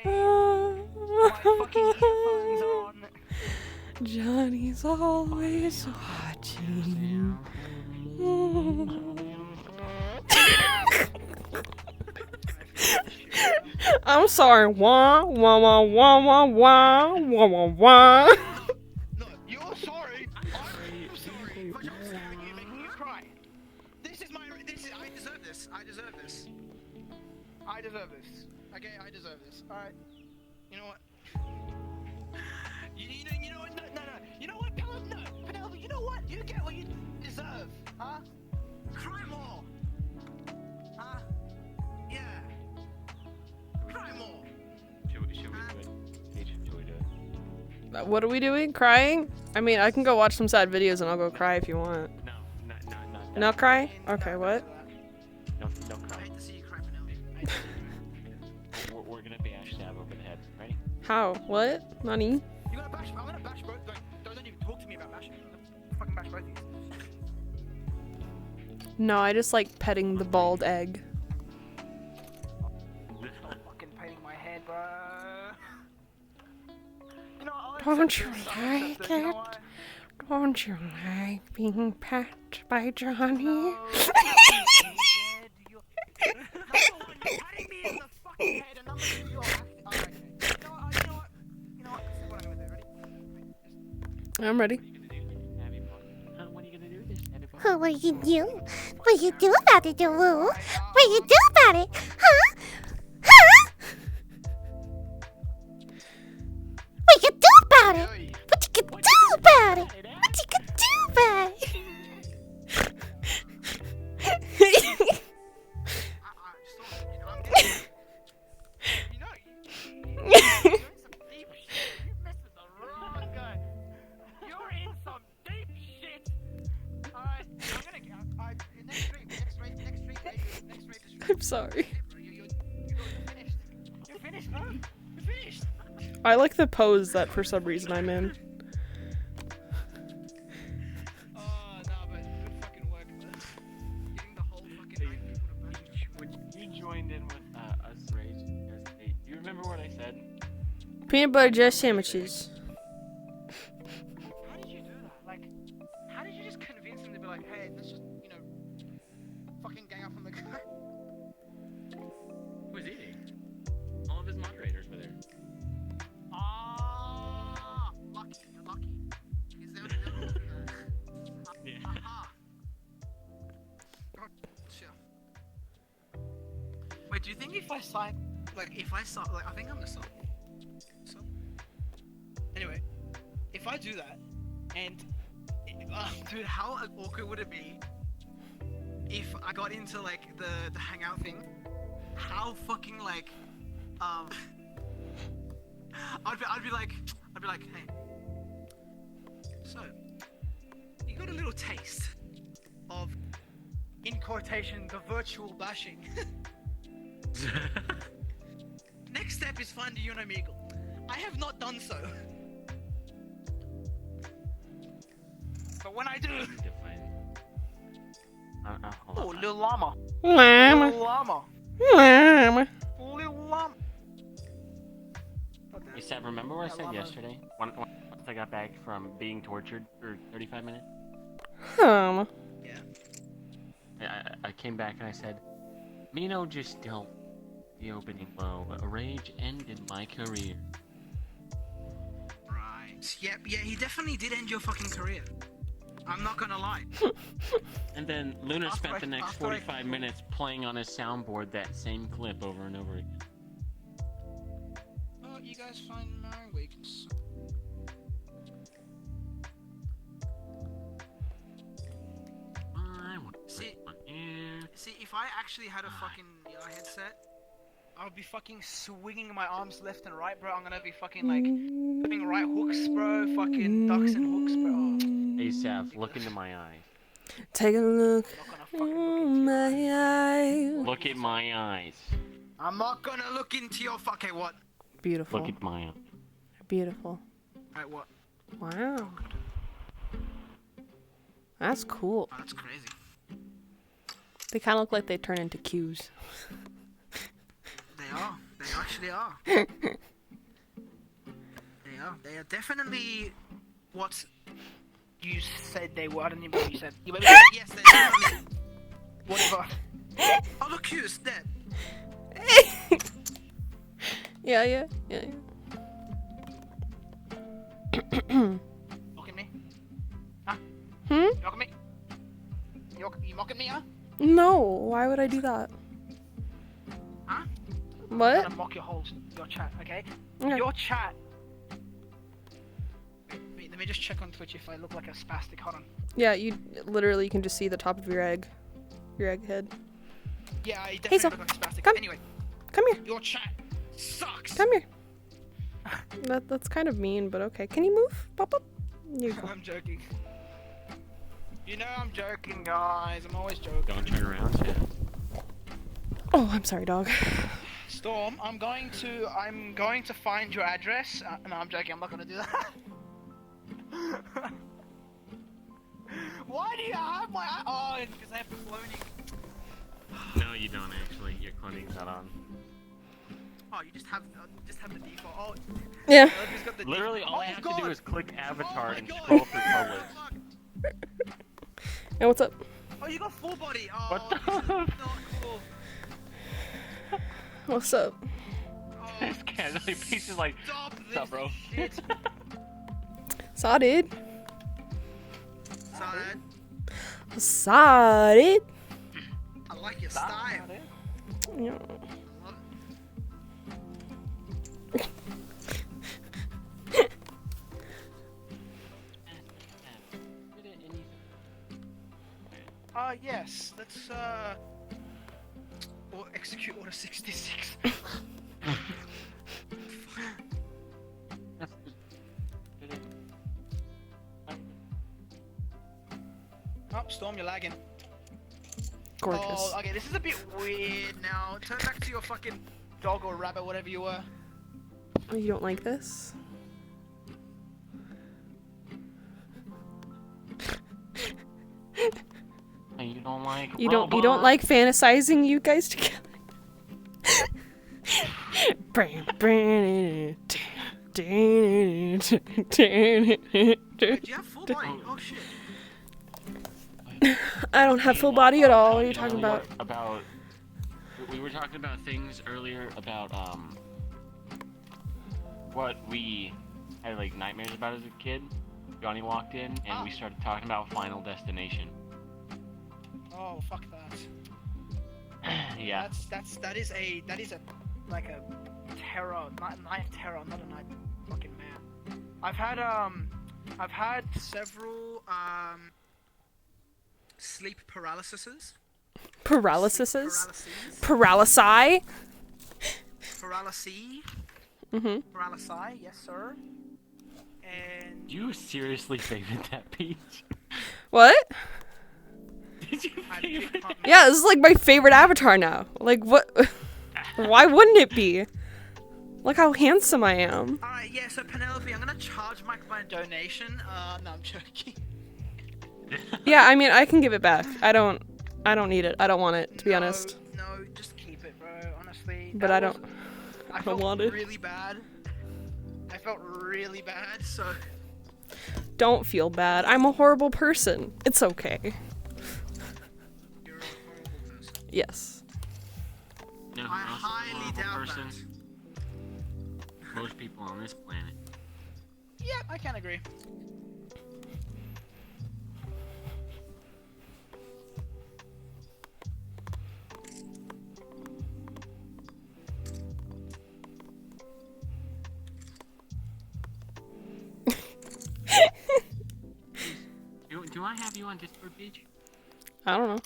My fucking headphones are on. Johnny's always watching. I'm sorry. Wah, wah, wah, wah, wah, wah, wah, wah, wah. No, you're sorry. I'm sorry for just staring you, making you cry. This is my. I deserve this. I deserve this. I deserve this. Okay, I deserve this. All right. You know what? You know what? No. You know what, Penelope? No, Penelope. You know what? You get what you deserve, huh? Cry more. Huh? Yeah. Cry more. Should we do it? Paige, should we do it? What are we doing? Crying? I mean, I can go watch some sad videos and I'll go cry if you want. No, not that. No cry? No, Okay, no, what? No I cry. hate to see you cry, Penelope. I hate to see you cry. We're gonna bash Stab over the head. Ready? How? What? Nani? You're gonna bash. I'm gonna bash both. Don't even talk to me about bashing. I'm gonna fucking bash both of you. No, I just like petting the bald egg. Stop fucking painting my head, bro. You know, I'll Don't accept you this, I'll like accept it, you know it? what? Don't you like being pet by Johnny? No, you're number one, you're patting me in the fucking head, and number two, you're acting. Oh, okay. You know what? This is what I'm gonna do. Ready? I'm ready. What are you gonna do this, Stabby? What you do? What you do about it, woo? What you do about it? Huh? Huh? What you do about it? Hey, What you can do about it? What you can do about it? stop. I'm getting. You're in some deep shit. You messed with the wrong guy. You're in some deep shit. Alright, I'm gonna get. Next stream. I'm sorry. You're finished. You're finished, bro. You're finished. I like the pose that for some reason I'm in. Oh, no, but good fucking work, man. Getting the whole fucking 9 people to bash you. When you joined in with us, Rage, do you remember what I said? Peanut butter jelly sandwiches. How did you do that? Like, how did you just convince them to be like, hey, let's just, fucking gang up on the guy? Who was eating? All of his moderators were there. Ah, lucky. You're lucky. Is there Yeah. Aha. God, sure. Wait, do you think if I sign, I think I'm the sub. Anyway, if I do that, and, dude, how awkward would it be if I got into, like, the hangout thing? How fucking, like, I'd be like, hey, so, you got a little taste of, in quotation, the virtual bashing. step is find you and Omegle. I have not done so. But when I do... Need to find- hold Oh, on. little llama. Llama. Little llama. Llama. Little llama. God damn. Hey, Seb, remember what I That said llama. yesterday? Once I got back from being tortured for 35 minutes? Llama. I came back and I said, Mino just dealt the opening blow. A rage ended my career. Right. Yep, yeah, he definitely did end your fucking career. I'm not gonna lie. And then Lunar After spent I- the next after I- 45 minutes playing on his soundboard that same clip over and over again. Oh, you guys find my weakness. I want to See- my ear. See, if I actually had a fucking headset, I would be fucking swinging my arms left and right, bro. I'm gonna be fucking like flipping right hooks, bro. Fucking ducks and hooks, bro. Oh, Hey, Sav, look into my eyes. Take a look. I'm not gonna fucking look Oh into your eyes. my eyes. Look at my eyes. I'm not gonna look into your okay, what? Beautiful. Look at my eyes. Beautiful. Alright, what? Wow. That's cool. Oh, that's crazy. They kind of look like they turn into cues. They are. They actually are. They are. They are definitely what you said they were. I don't even know what you said. You went, yes, they are. Whatever. Oh, look, who's dead. Yeah. Mocking me? Huh? Hmm? You mocking me? You mocking me, huh? No. Why would I do that? Huh? I'm What? gonna mock your chat, okay? Okay. Your chat. Wait, let me just check on Twitch if I look like a spastic. Hold on. Yeah, you literally can just see the top of your egg head. Yeah, I Hey, definitely so, look like a spastic. come. Anyway, Come here. your chat sucks. Come here. That's kind of mean, but okay. Can you move? Pop up. There you go. I'm joking. You know I'm joking, guys. I'm always joking. Don't turn around, Sav. Oh, I'm sorry, dog. Storm, I'm going to find your address. No, I'm joking. I'm not gonna do that. Why do you have my? Oh, it's because I have cloning. No, you don't actually. Your cloning not on. Oh, you just have the default. Oh, Yeah. Elvis got the Literally, default. all I Oh, have God. to do is click avatar Oh my and God. scroll through public. Fuck. Hey, what's up? Oh, you got full body. Oh, What the this is not cool. What's up? Oh, This cat, the piece is like, stop this what's up, bro? shit. Saw it. Son, Saw it. I like your style. Yeah. I love it. Yes. Let's or execute order 66. Oh, Storm, you're lagging. Gorgeous. Oh, okay, this is a bit weird now. Turn back to your fucking dog or rabbit, whatever you were. You don't like this? And you don't like You don't robots? like fantasizing you guys together? Wait, do you have full body? Oh shit. I don't have full body at all. What are you know talking what- about? We were talking about things earlier about what we had like nightmares about as a kid. Johnny walked in and we started talking about Final Destination. Oh fuck that. Yeah. That is a like a terror, night terror, not a night fucking man. I've had several sleep paralyses. Paralysis? Paralysi? Paralysis. Mm-hmm. Paralysis, yes sir. And Do you seriously favorite that peach? What? Did you I favorite picked up Yeah, this is like my favorite avatar now. Like, what? Why wouldn't it be? Look how handsome I am. Alright, yeah, so Penelope, I'm gonna charge my donation. No, I'm joking. Yeah, I mean, I can give it back. I don't need it. I don't want it, to be honest. No, just keep it, bro, honestly. But That I was- don't. I felt want it. really bad. I felt really bad, so... Don't feel bad. I'm a horrible person. It's okay. You're a horrible person. Yes. No, I I'm also a highly horrible doubt person. that. Most people on this planet. Yeah, I can agree. Do I have you on Discord, bitch? I don't know.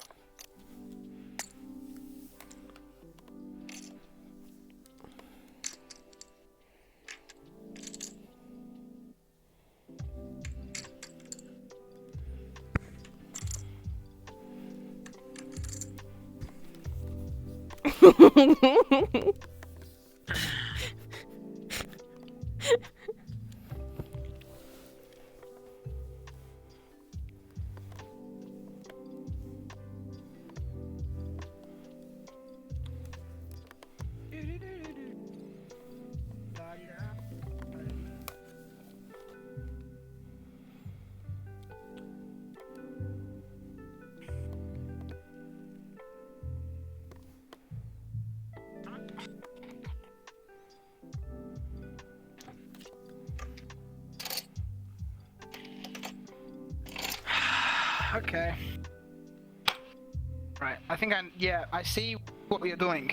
Okay. Right, I think I see what you're doing.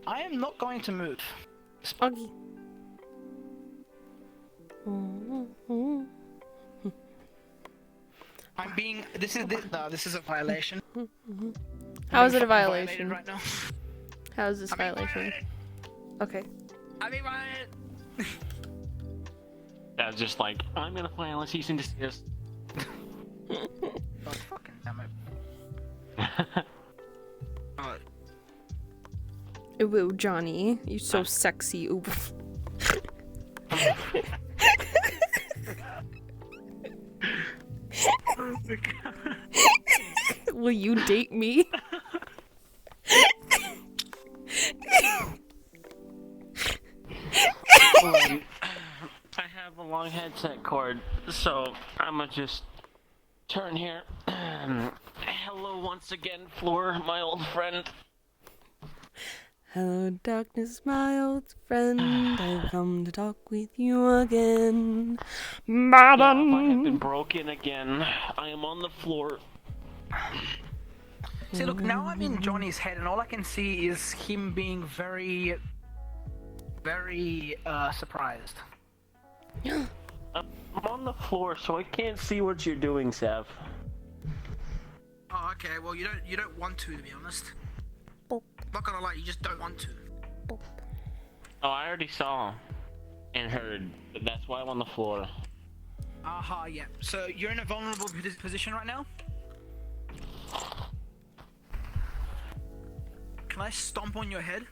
I am not going to move. Oggy. I'm being. This is a violation. How is it a Violated violation? right now. How is this I'm being violation? violated. Okay. I'm being violated. That's just like, I'm gonna file a cease and desist. Oh, fucking damn it. Oh, Ooh, Johnny, you so sexy. Ooh. Will you date me? I have a long headset cord, so I'ma just turn here. Hello once again, Floor, my old friend. Hello, darkness, my old friend. I've come to talk with you again. Yeah, I have been Madam. broken again. I am on the floor. see, look, now I'm in Johnny's head, and all I can see is him being very, very surprised. I'm on the floor, so I can't see what you're doing, Sav. Oh, okay. Well, you don't want to be honest. Boop. Not gonna lie, you just don't want to. Oh, I already saw and heard, but that's why I'm on the floor. Aha, yeah. So you're in a vulnerable position right now. Can I stomp on your head?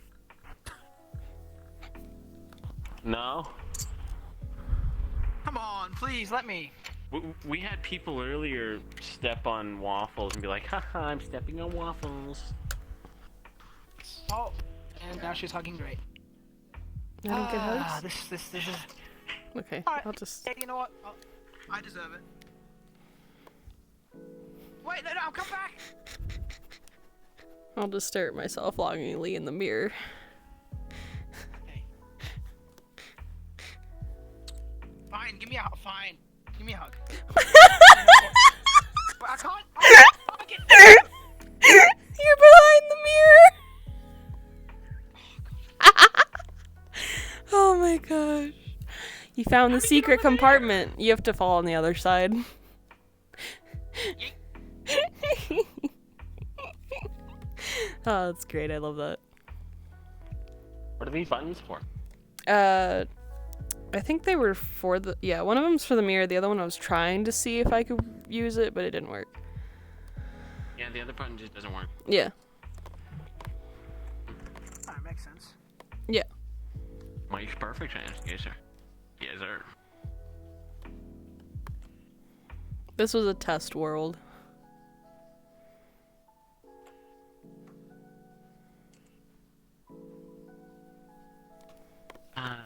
No? Come on, please, let me. We had people earlier step on waffles and be like, haha, I'm stepping on waffles. Oh, and now she's hugging Great. I don't get hugs? This is. Okay, Alright, I'll just. hey, you know what? I deserve it. Wait, no, come back! I'll just stare at myself longingly in the mirror. Okay. Fine, give me a hug. Fine. Give me a hug. But I can't. Fuck it. You're behind the mirror. Oh my gosh. You found the secret compartment. You have to fall on the other side. Oh, that's great. I love that. What are these buttons for? I think they were for the, yeah, one of them's for the mirror, the other one I was trying to see if I could use it, but it didn't work. Yeah, the other button just doesn't work. Yeah. Yeah. Makes perfect sense. Yes, sir. Yes, sir. This was a test world.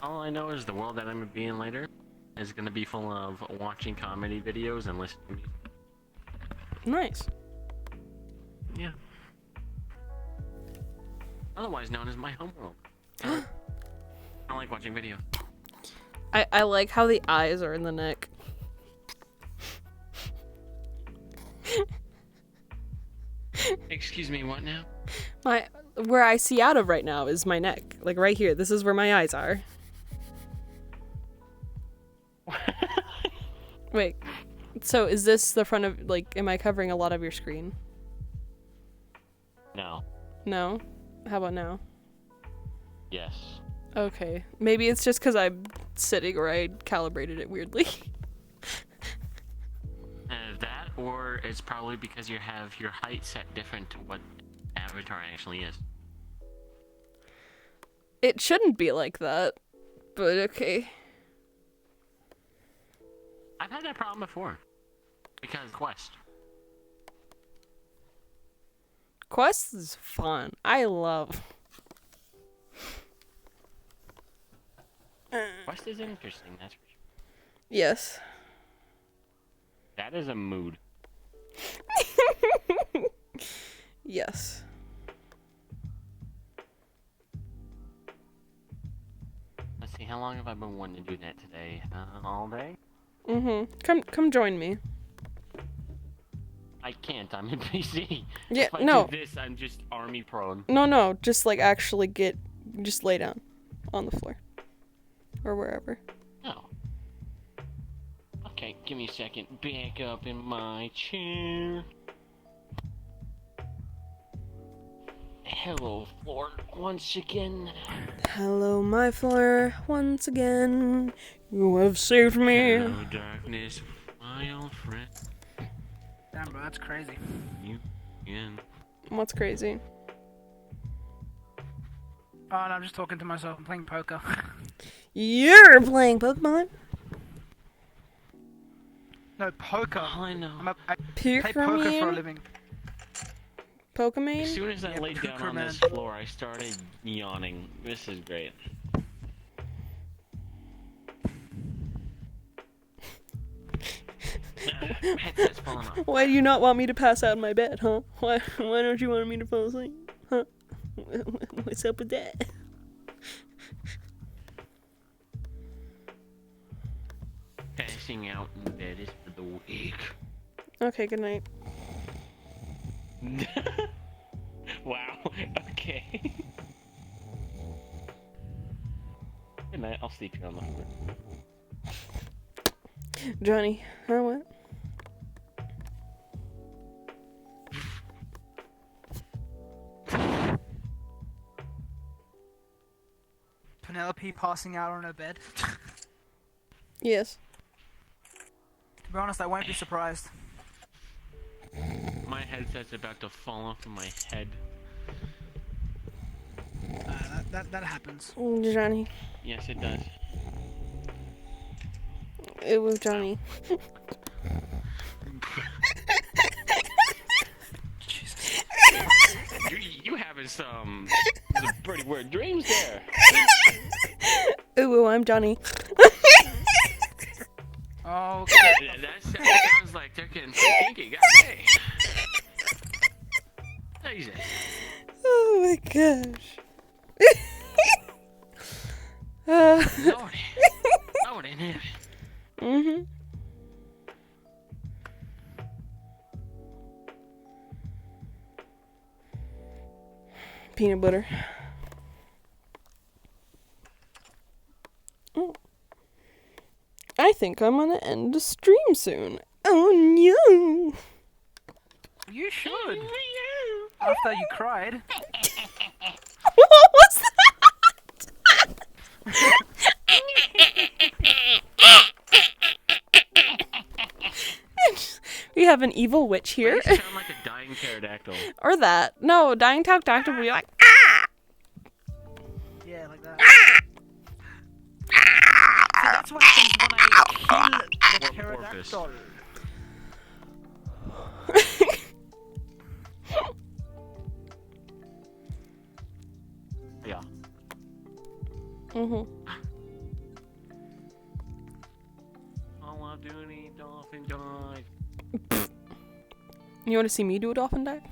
All I know is the world that I'm gonna be in later is gonna be full of watching comedy videos and listening to music. Nice. Yeah. Otherwise known as my homeworld. I like watching videos. I like how the eyes are in the neck. Excuse me, what now? Where I see out of right now is my neck. Like right here. This is where my eyes are. Wait. So is this the front of, like, am I covering a lot of your screen? No. No? How about now? Yes. Okay. Maybe it's just because I'm sitting or I calibrated it weirdly. That, or it's probably because you have your height set different to what Avatar actually is. It shouldn't be like that. But okay. I've had that problem before. Because Quest. Quest is fun. I love. Quest is interesting, that's for sure. Yes. That is a mood. Yes. Let's see, how long have I been wanting to do that today? All day? Come join me. I can't, I'm in PC. Yeah, if I no. do this, I'm just army prone. No, just like actually just lay down on the floor. Or wherever. Oh. Okay, give me a second. Back up in my chair. Hello, floor, once again. Hello, my floor, once again. You have saved me. Hello, darkness, my old friend. Damn, bro, that's crazy. You again. What's crazy? Oh, no, I'm just talking to myself. I'm playing poker. You're playing Pokemon? No, poker. All I know. I play poker for a Pokemon? living. As Pokemon? soon as I Yeah, laid down Pooker on Man. this floor, I started yawning. This is great. Headset's falling off. Why do you not want me to pass out in my bed, huh? Why don't you want me to fall asleep? Huh? What's up with that? Passing out in bed is for the weak. Okay, good night. Wow. Okay. Good night. I'll sleep here on the floor. Johnny, huh, what? Penelope passing out on her bed. Yes. To be honest, I won't be surprised. My headset's about to fall off of my head. That happens. Johnny. Yes, it does. It was Johnny. Jesus. You having some pretty weird dreams there. Ooh, I'm Johnny. Oh, okay. That sounds like they're getting so kinky. God dang. Jesus. Oh my gosh. Lordy. Lordy in heaven. Mhm. Peanut butter. Oh. I think I'm gonna end the stream soon. Oh no! You should. After you cried. What was that? We have an evil witch here. You sound like a dying pterodactyl. Or that. No, dying pterodactyl will be like, Yeah, Yeah, like that. So that's what happens when I kill the pterodactyl. Yeah. Mhm. All I'm doing is dolphin dive. You want to see me do a dolphin dive?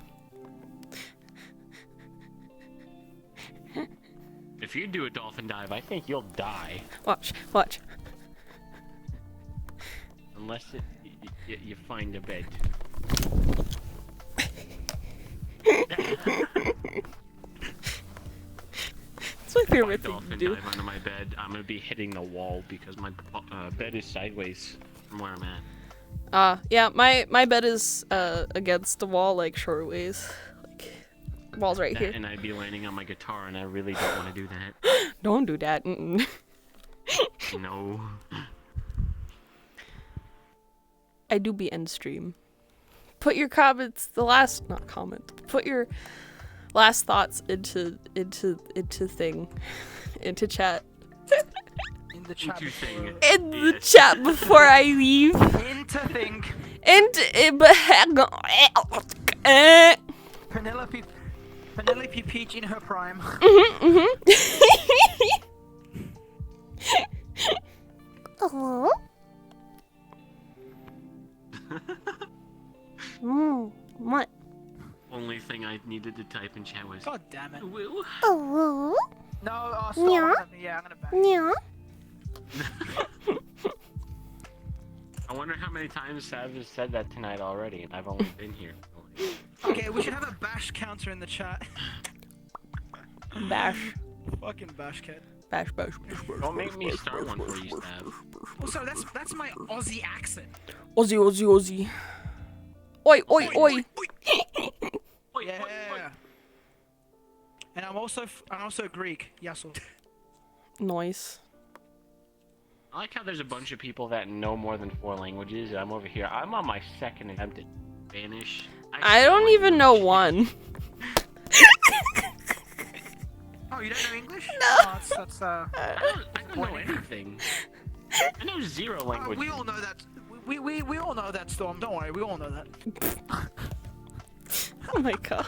If you do a dolphin dive, I think you'll die. Watch, watch. Unless you find a bed. It's my If I favorite thing to dolphin do. dive under my bed, I'm gonna be hitting the wall because my bed is sideways from where I'm at. Yeah, my bed is against the wall, like shortways. Like, wall's right here. And I'd be landing on my guitar, and I really don't want to do that. Don't do that. Mm-mm. No. I do be end stream. Put your comments, not comment. Put your last thoughts into chat. In the chat. Into thing. In the Yes. chat before I leave. Into thing. Penelope Peach in her prime. Oh. What? Only thing I needed to type in chat was God damn it. woo. Oh. No, Yeah. yeah, I'm gonna back. Yeah. I wonder how many times Sav has said that tonight already, and I've only been here. Okay, we should have a bash counter in the chat. Bash. Fucking bash cat. Bash. Don't make me start one for you, Sav. Also, that's my Aussie accent. Aussie. Oi. Yeah. And I'm also Greek. Yasso. Nice. I like how there's a bunch of people that know more than 4 languages, and I'm over here. I'm on my second attempt at Spanish. I don't even know one. Oh, you don't know English? No. Oh, that's I don't know anything. I know 0 languages. we all know that. We all know that, Storm. Don't worry, we all know that. Oh my gosh.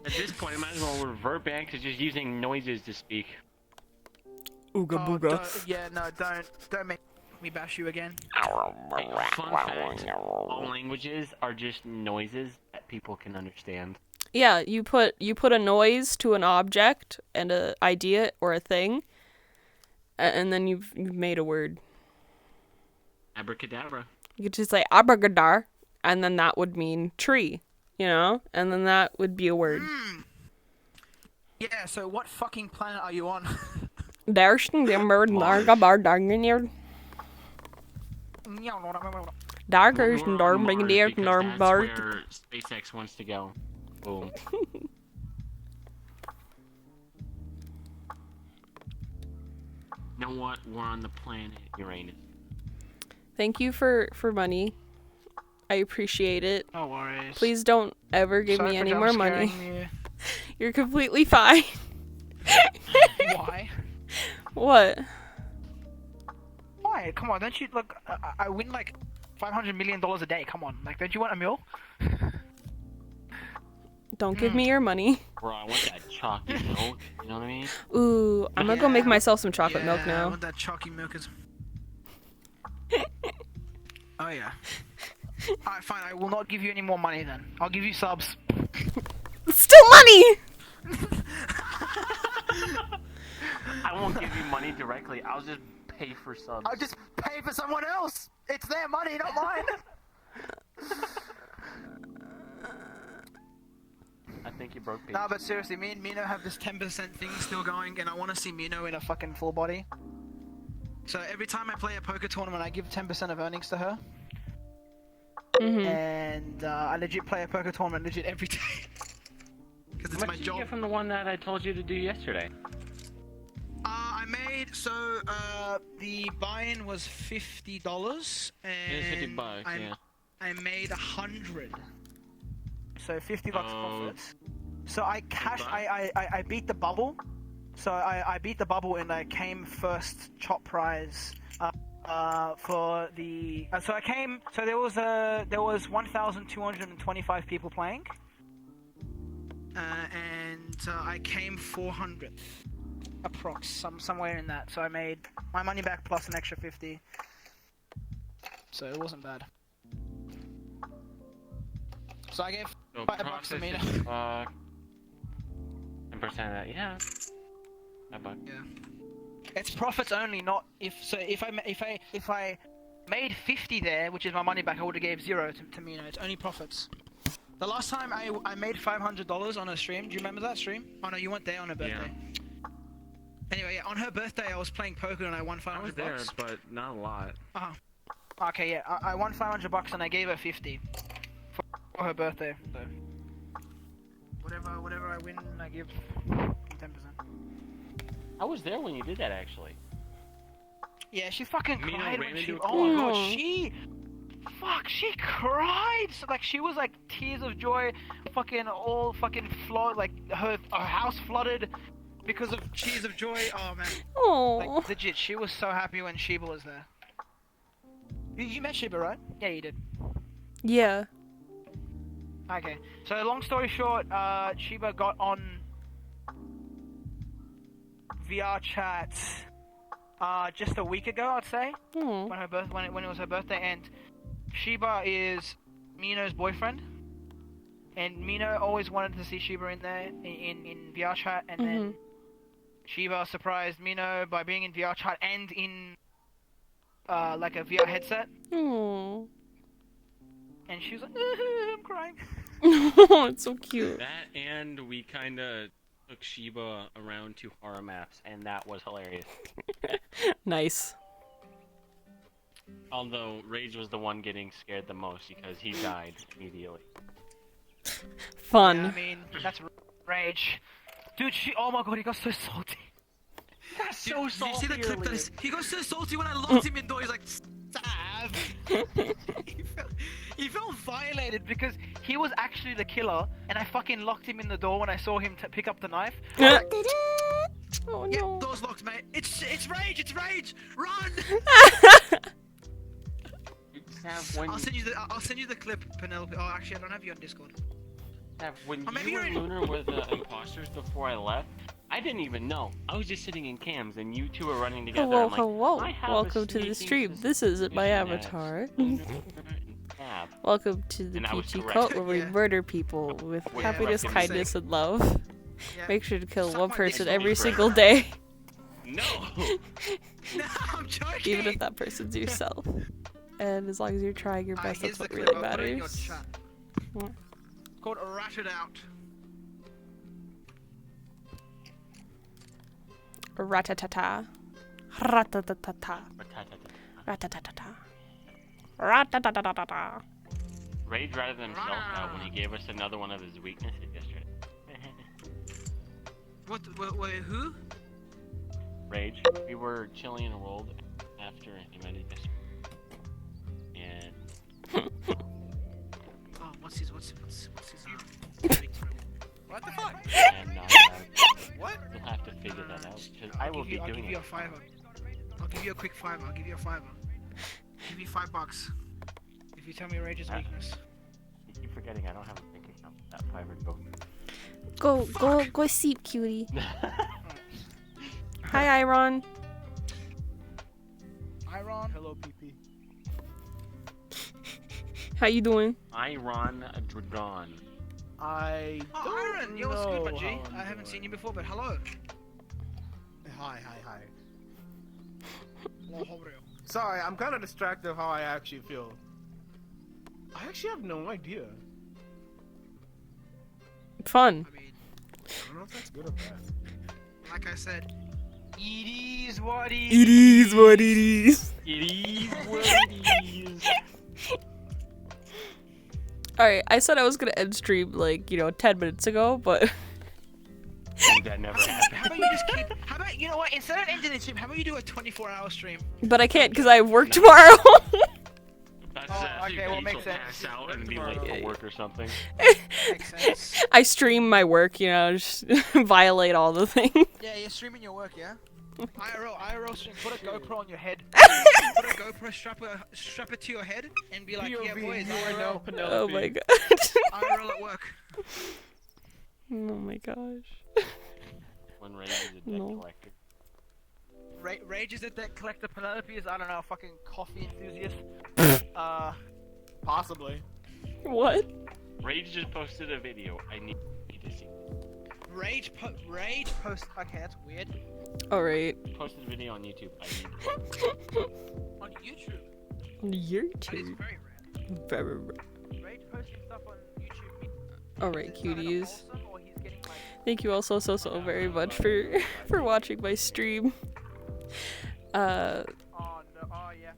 At this point, I might as well revert back to just using noises to speak. Ooga Oh, booga. don't make me bash you again. Hey, fun fact, all languages are just noises that people can understand. Yeah, you put a noise to an object and an idea or a thing, and then you've made a word. Abracadabra. You could just say abragadar, and then that would mean tree, you know? And then that would be a word. Yeah, so what fucking planet are you on? Darsten the bird nargabar dargenir. Dargers and We're on darming Mars dear because that's narbart. where SpaceX wants to go. Boom. You know what? We're on the planet Uranus. Thank you for money. I appreciate it. No worries. Please don't ever give Sorry me for any jump more money. scaring you. You're completely fine. Why? What? Why? Come on, don't you look? I win like $500 million a day. Come on, like, don't you want a meal? Don't give me your money. Bro, I want that chalky milk. You know what I mean? Ooh, I'm gonna go make myself some chocolate milk I now. want that chalky milk. Oh yeah. Alright, fine. I will not give you any more money then. I'll give you subs. Still money! I won't give you money directly. I'll just pay for subs. I'll just pay for someone else. It's their money, not mine. I think you broke me. Nah, but seriously, me and Mino have this 10% thing still going, and I want to see Mino in a fucking full body. So every time I play a poker tournament, I give 10% of earnings to her. And I legit play a poker tournament legit every day. Because it's How my much did you job. get from the one that I told you to do yesterday? I made, the buy-in was $50, and Yeah, $50, yeah. I made 100. So $50 profit. So I Goodbye. I beat the bubble, So I beat the bubble and I came first chop prize for the. So I came. So there was 1,225 people playing, and I came 400th, approx, somewhere in that. So I made my money back plus an extra 50. So it wasn't bad. So I gave So $5 to Mina. 10% of that, yeah. $5. Yeah. It's profits only, not if. So if I made 50 there, which is my money back, I would have gave 0 to Mina. It's only profits. The last time I made $500 on a stream. Do you remember that stream? Oh no, you weren't there on her birthday. Yeah. Anyway, yeah, on her birthday I was playing poker and I won $500. I was there, but not a lot. Okay, yeah, I won $500 and I gave her 50 for her birthday. So whatever I win, I give 10%. I was there when you did that, actually. Yeah, she fucking Mina cried ran when she. into- Oh my god, she cried. So, like, she was like tears of joy, fucking all fucking flood. Like her house flooded because of tears of joy. Oh man, Oh. like legit, she was so happy when Sheba was there. You met Sheba, right? Yeah, you did. Yeah. Okay, so long story short, Sheba got on VR chat just a week ago, I'd say, Oh. when it was her birthday, and Sheba is Mino's boyfriend, and Mino always wanted to see Sheba in there in VR chat, and then Sheba surprised Mino by being in VR chat and in like a VR headset, Oh. and she was like, I'm crying. It's so cute. That, and we kinda took Sheba around to horror maps, and that was hilarious. Nice. Although Rage was the one getting scared the most because he died immediately. Fun. Yeah, I mean, that's rage. Dude, oh my god, he got so salty. He got so Did you see the clip that is, he got so salty when I locked him indoors, he's like, stab! he felt violated because he was actually the killer, and I fucking locked him in the door when I saw him pick up the knife. Oh Yeah, no. door's locked, mate. It's rage, run! I'll send you the clip, Penelope. Oh, actually, I don't have you on Discord. When Or maybe you you're and in- Lunar were the imposters before I left, I didn't even know. I was just sitting in cams, and you two were running together. Hello, I'm like, hello. I have a Welcome to the sneaking stream. This isn't my suspicion that avatar. Lunar and Tab. Welcome to the And I was Peachy correct. cult where we Yeah. murder people with Yeah, happiness, fucking kindness, and love. Yeah. Make sure to kill Suck one my person dick, every Lunar. single day, No! No, I'm joking! even if that person's yourself. And as long as you're trying your best, here's that's what the really clip. I'll put it in your matters. chat. What? It's called Rat It Out. Ratatata. Ratatata. Ratatata. Ratatata. Rage ratted himself out when he gave us another one of his weaknesses yesterday. Wait, who? Rage. We were chilling in a world after he met his and Oh, what's his What the fuck? and What? you'll have to figure that out because I will be I'll doing give you it. a fiver. I'll give you a quick fiver. I'll give you a fiver. Give me $5 if you tell me Rage's weakness. You keep forgetting I don't have a bank account. That fiver Go sleep, cutie. Hi, Iron. Iron. Hello, PP. How you doing? Iron Dragon. I Oh, don't Iron, yo, what's good, my know G? how I'm I haven't doing. seen you before, but hello. Hi. Sorry, I'm kind of distracted of how I actually feel. I actually have no idea. Fun. I mean, I don't know if that's good or bad. like I said, it is what it It is what it is. It is what it is. Alright, I said I was gonna end stream 10 minutes ago, but That never happened. How about you just keep? How about you know what? Instead of ending the stream, how about you do a 24-hour stream? I can't because I have work tomorrow. That's Oh, Okay, well, makes sense. Pass out and be late for work or something. Makes sense. I stream my work, you know, just violate all the things. Yeah, you're streaming your work, yeah? IRL stream, put a GoPro on your head. Put a GoPro, strap it to your head, and be like, yeah, boys, IRL, Oh my god. IRL at work. Oh my gosh. When Rage is a debt No. collector. Rage is a debt collector, Penelope is, I don't know, fucking coffee enthusiast. Possibly. What? Rage just posted a video. I need to see. Rage post. Okay, that's weird. Alright. Posted a video on YouTube. I need to On YouTube. On That is YouTube. very rare. Very rare. Rage posting stuff on YouTube. Alright, Is it kinda cuties. wholesome, or he's getting, like, Thank you also so very much for watching my stream. oh no, oh yeah.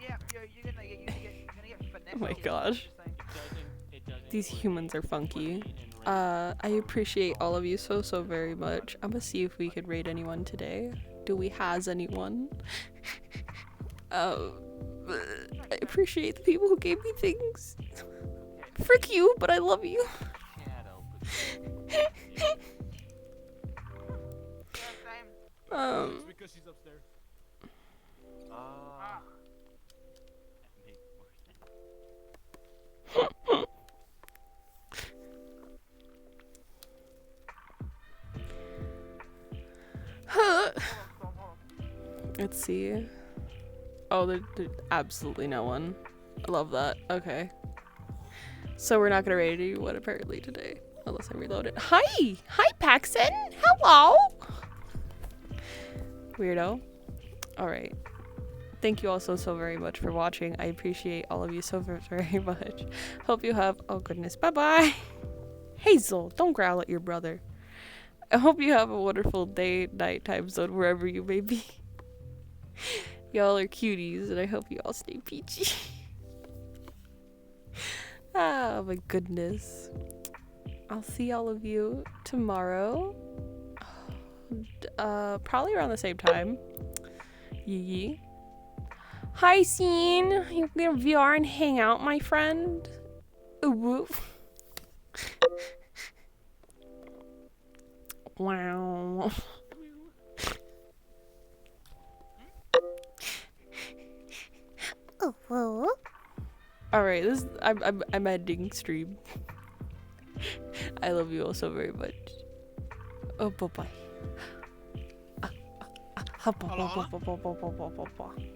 Yeah, you're gonna get finessed. Oh my here, gosh. I'm just saying. These humans are funky. I appreciate all of you so very much. I'm gonna see if we could raid anyone today. Do we has anyone? I appreciate the people who gave me things. Frick you, but I love you. It's because she's upstairs. Ah. Let's see. Oh, there's absolutely no one. I love that. Okay. So we're not gonna raid anyone apparently today. Unless I reload it. Hi! Hi, Paxton! Hello! Weirdo. Alright. Thank you all so very much for watching. I appreciate all of you so very much. Hope you have... Oh, goodness. Bye-bye! Hazel, don't growl at your brother. I hope you have a wonderful day, night, time zone, wherever you may be. Y'all are cuties, and I hope you all stay peachy. Oh my goodness. I'll see all of you tomorrow. Probably around the same time. Yee. Hi, Scene. You can VR and hang out, my friend. Ooh, woof. Wow. Ooh. Alright, this I'm ending stream. I love you all so very much. Oh, bye bye. Hola, hola. Bye.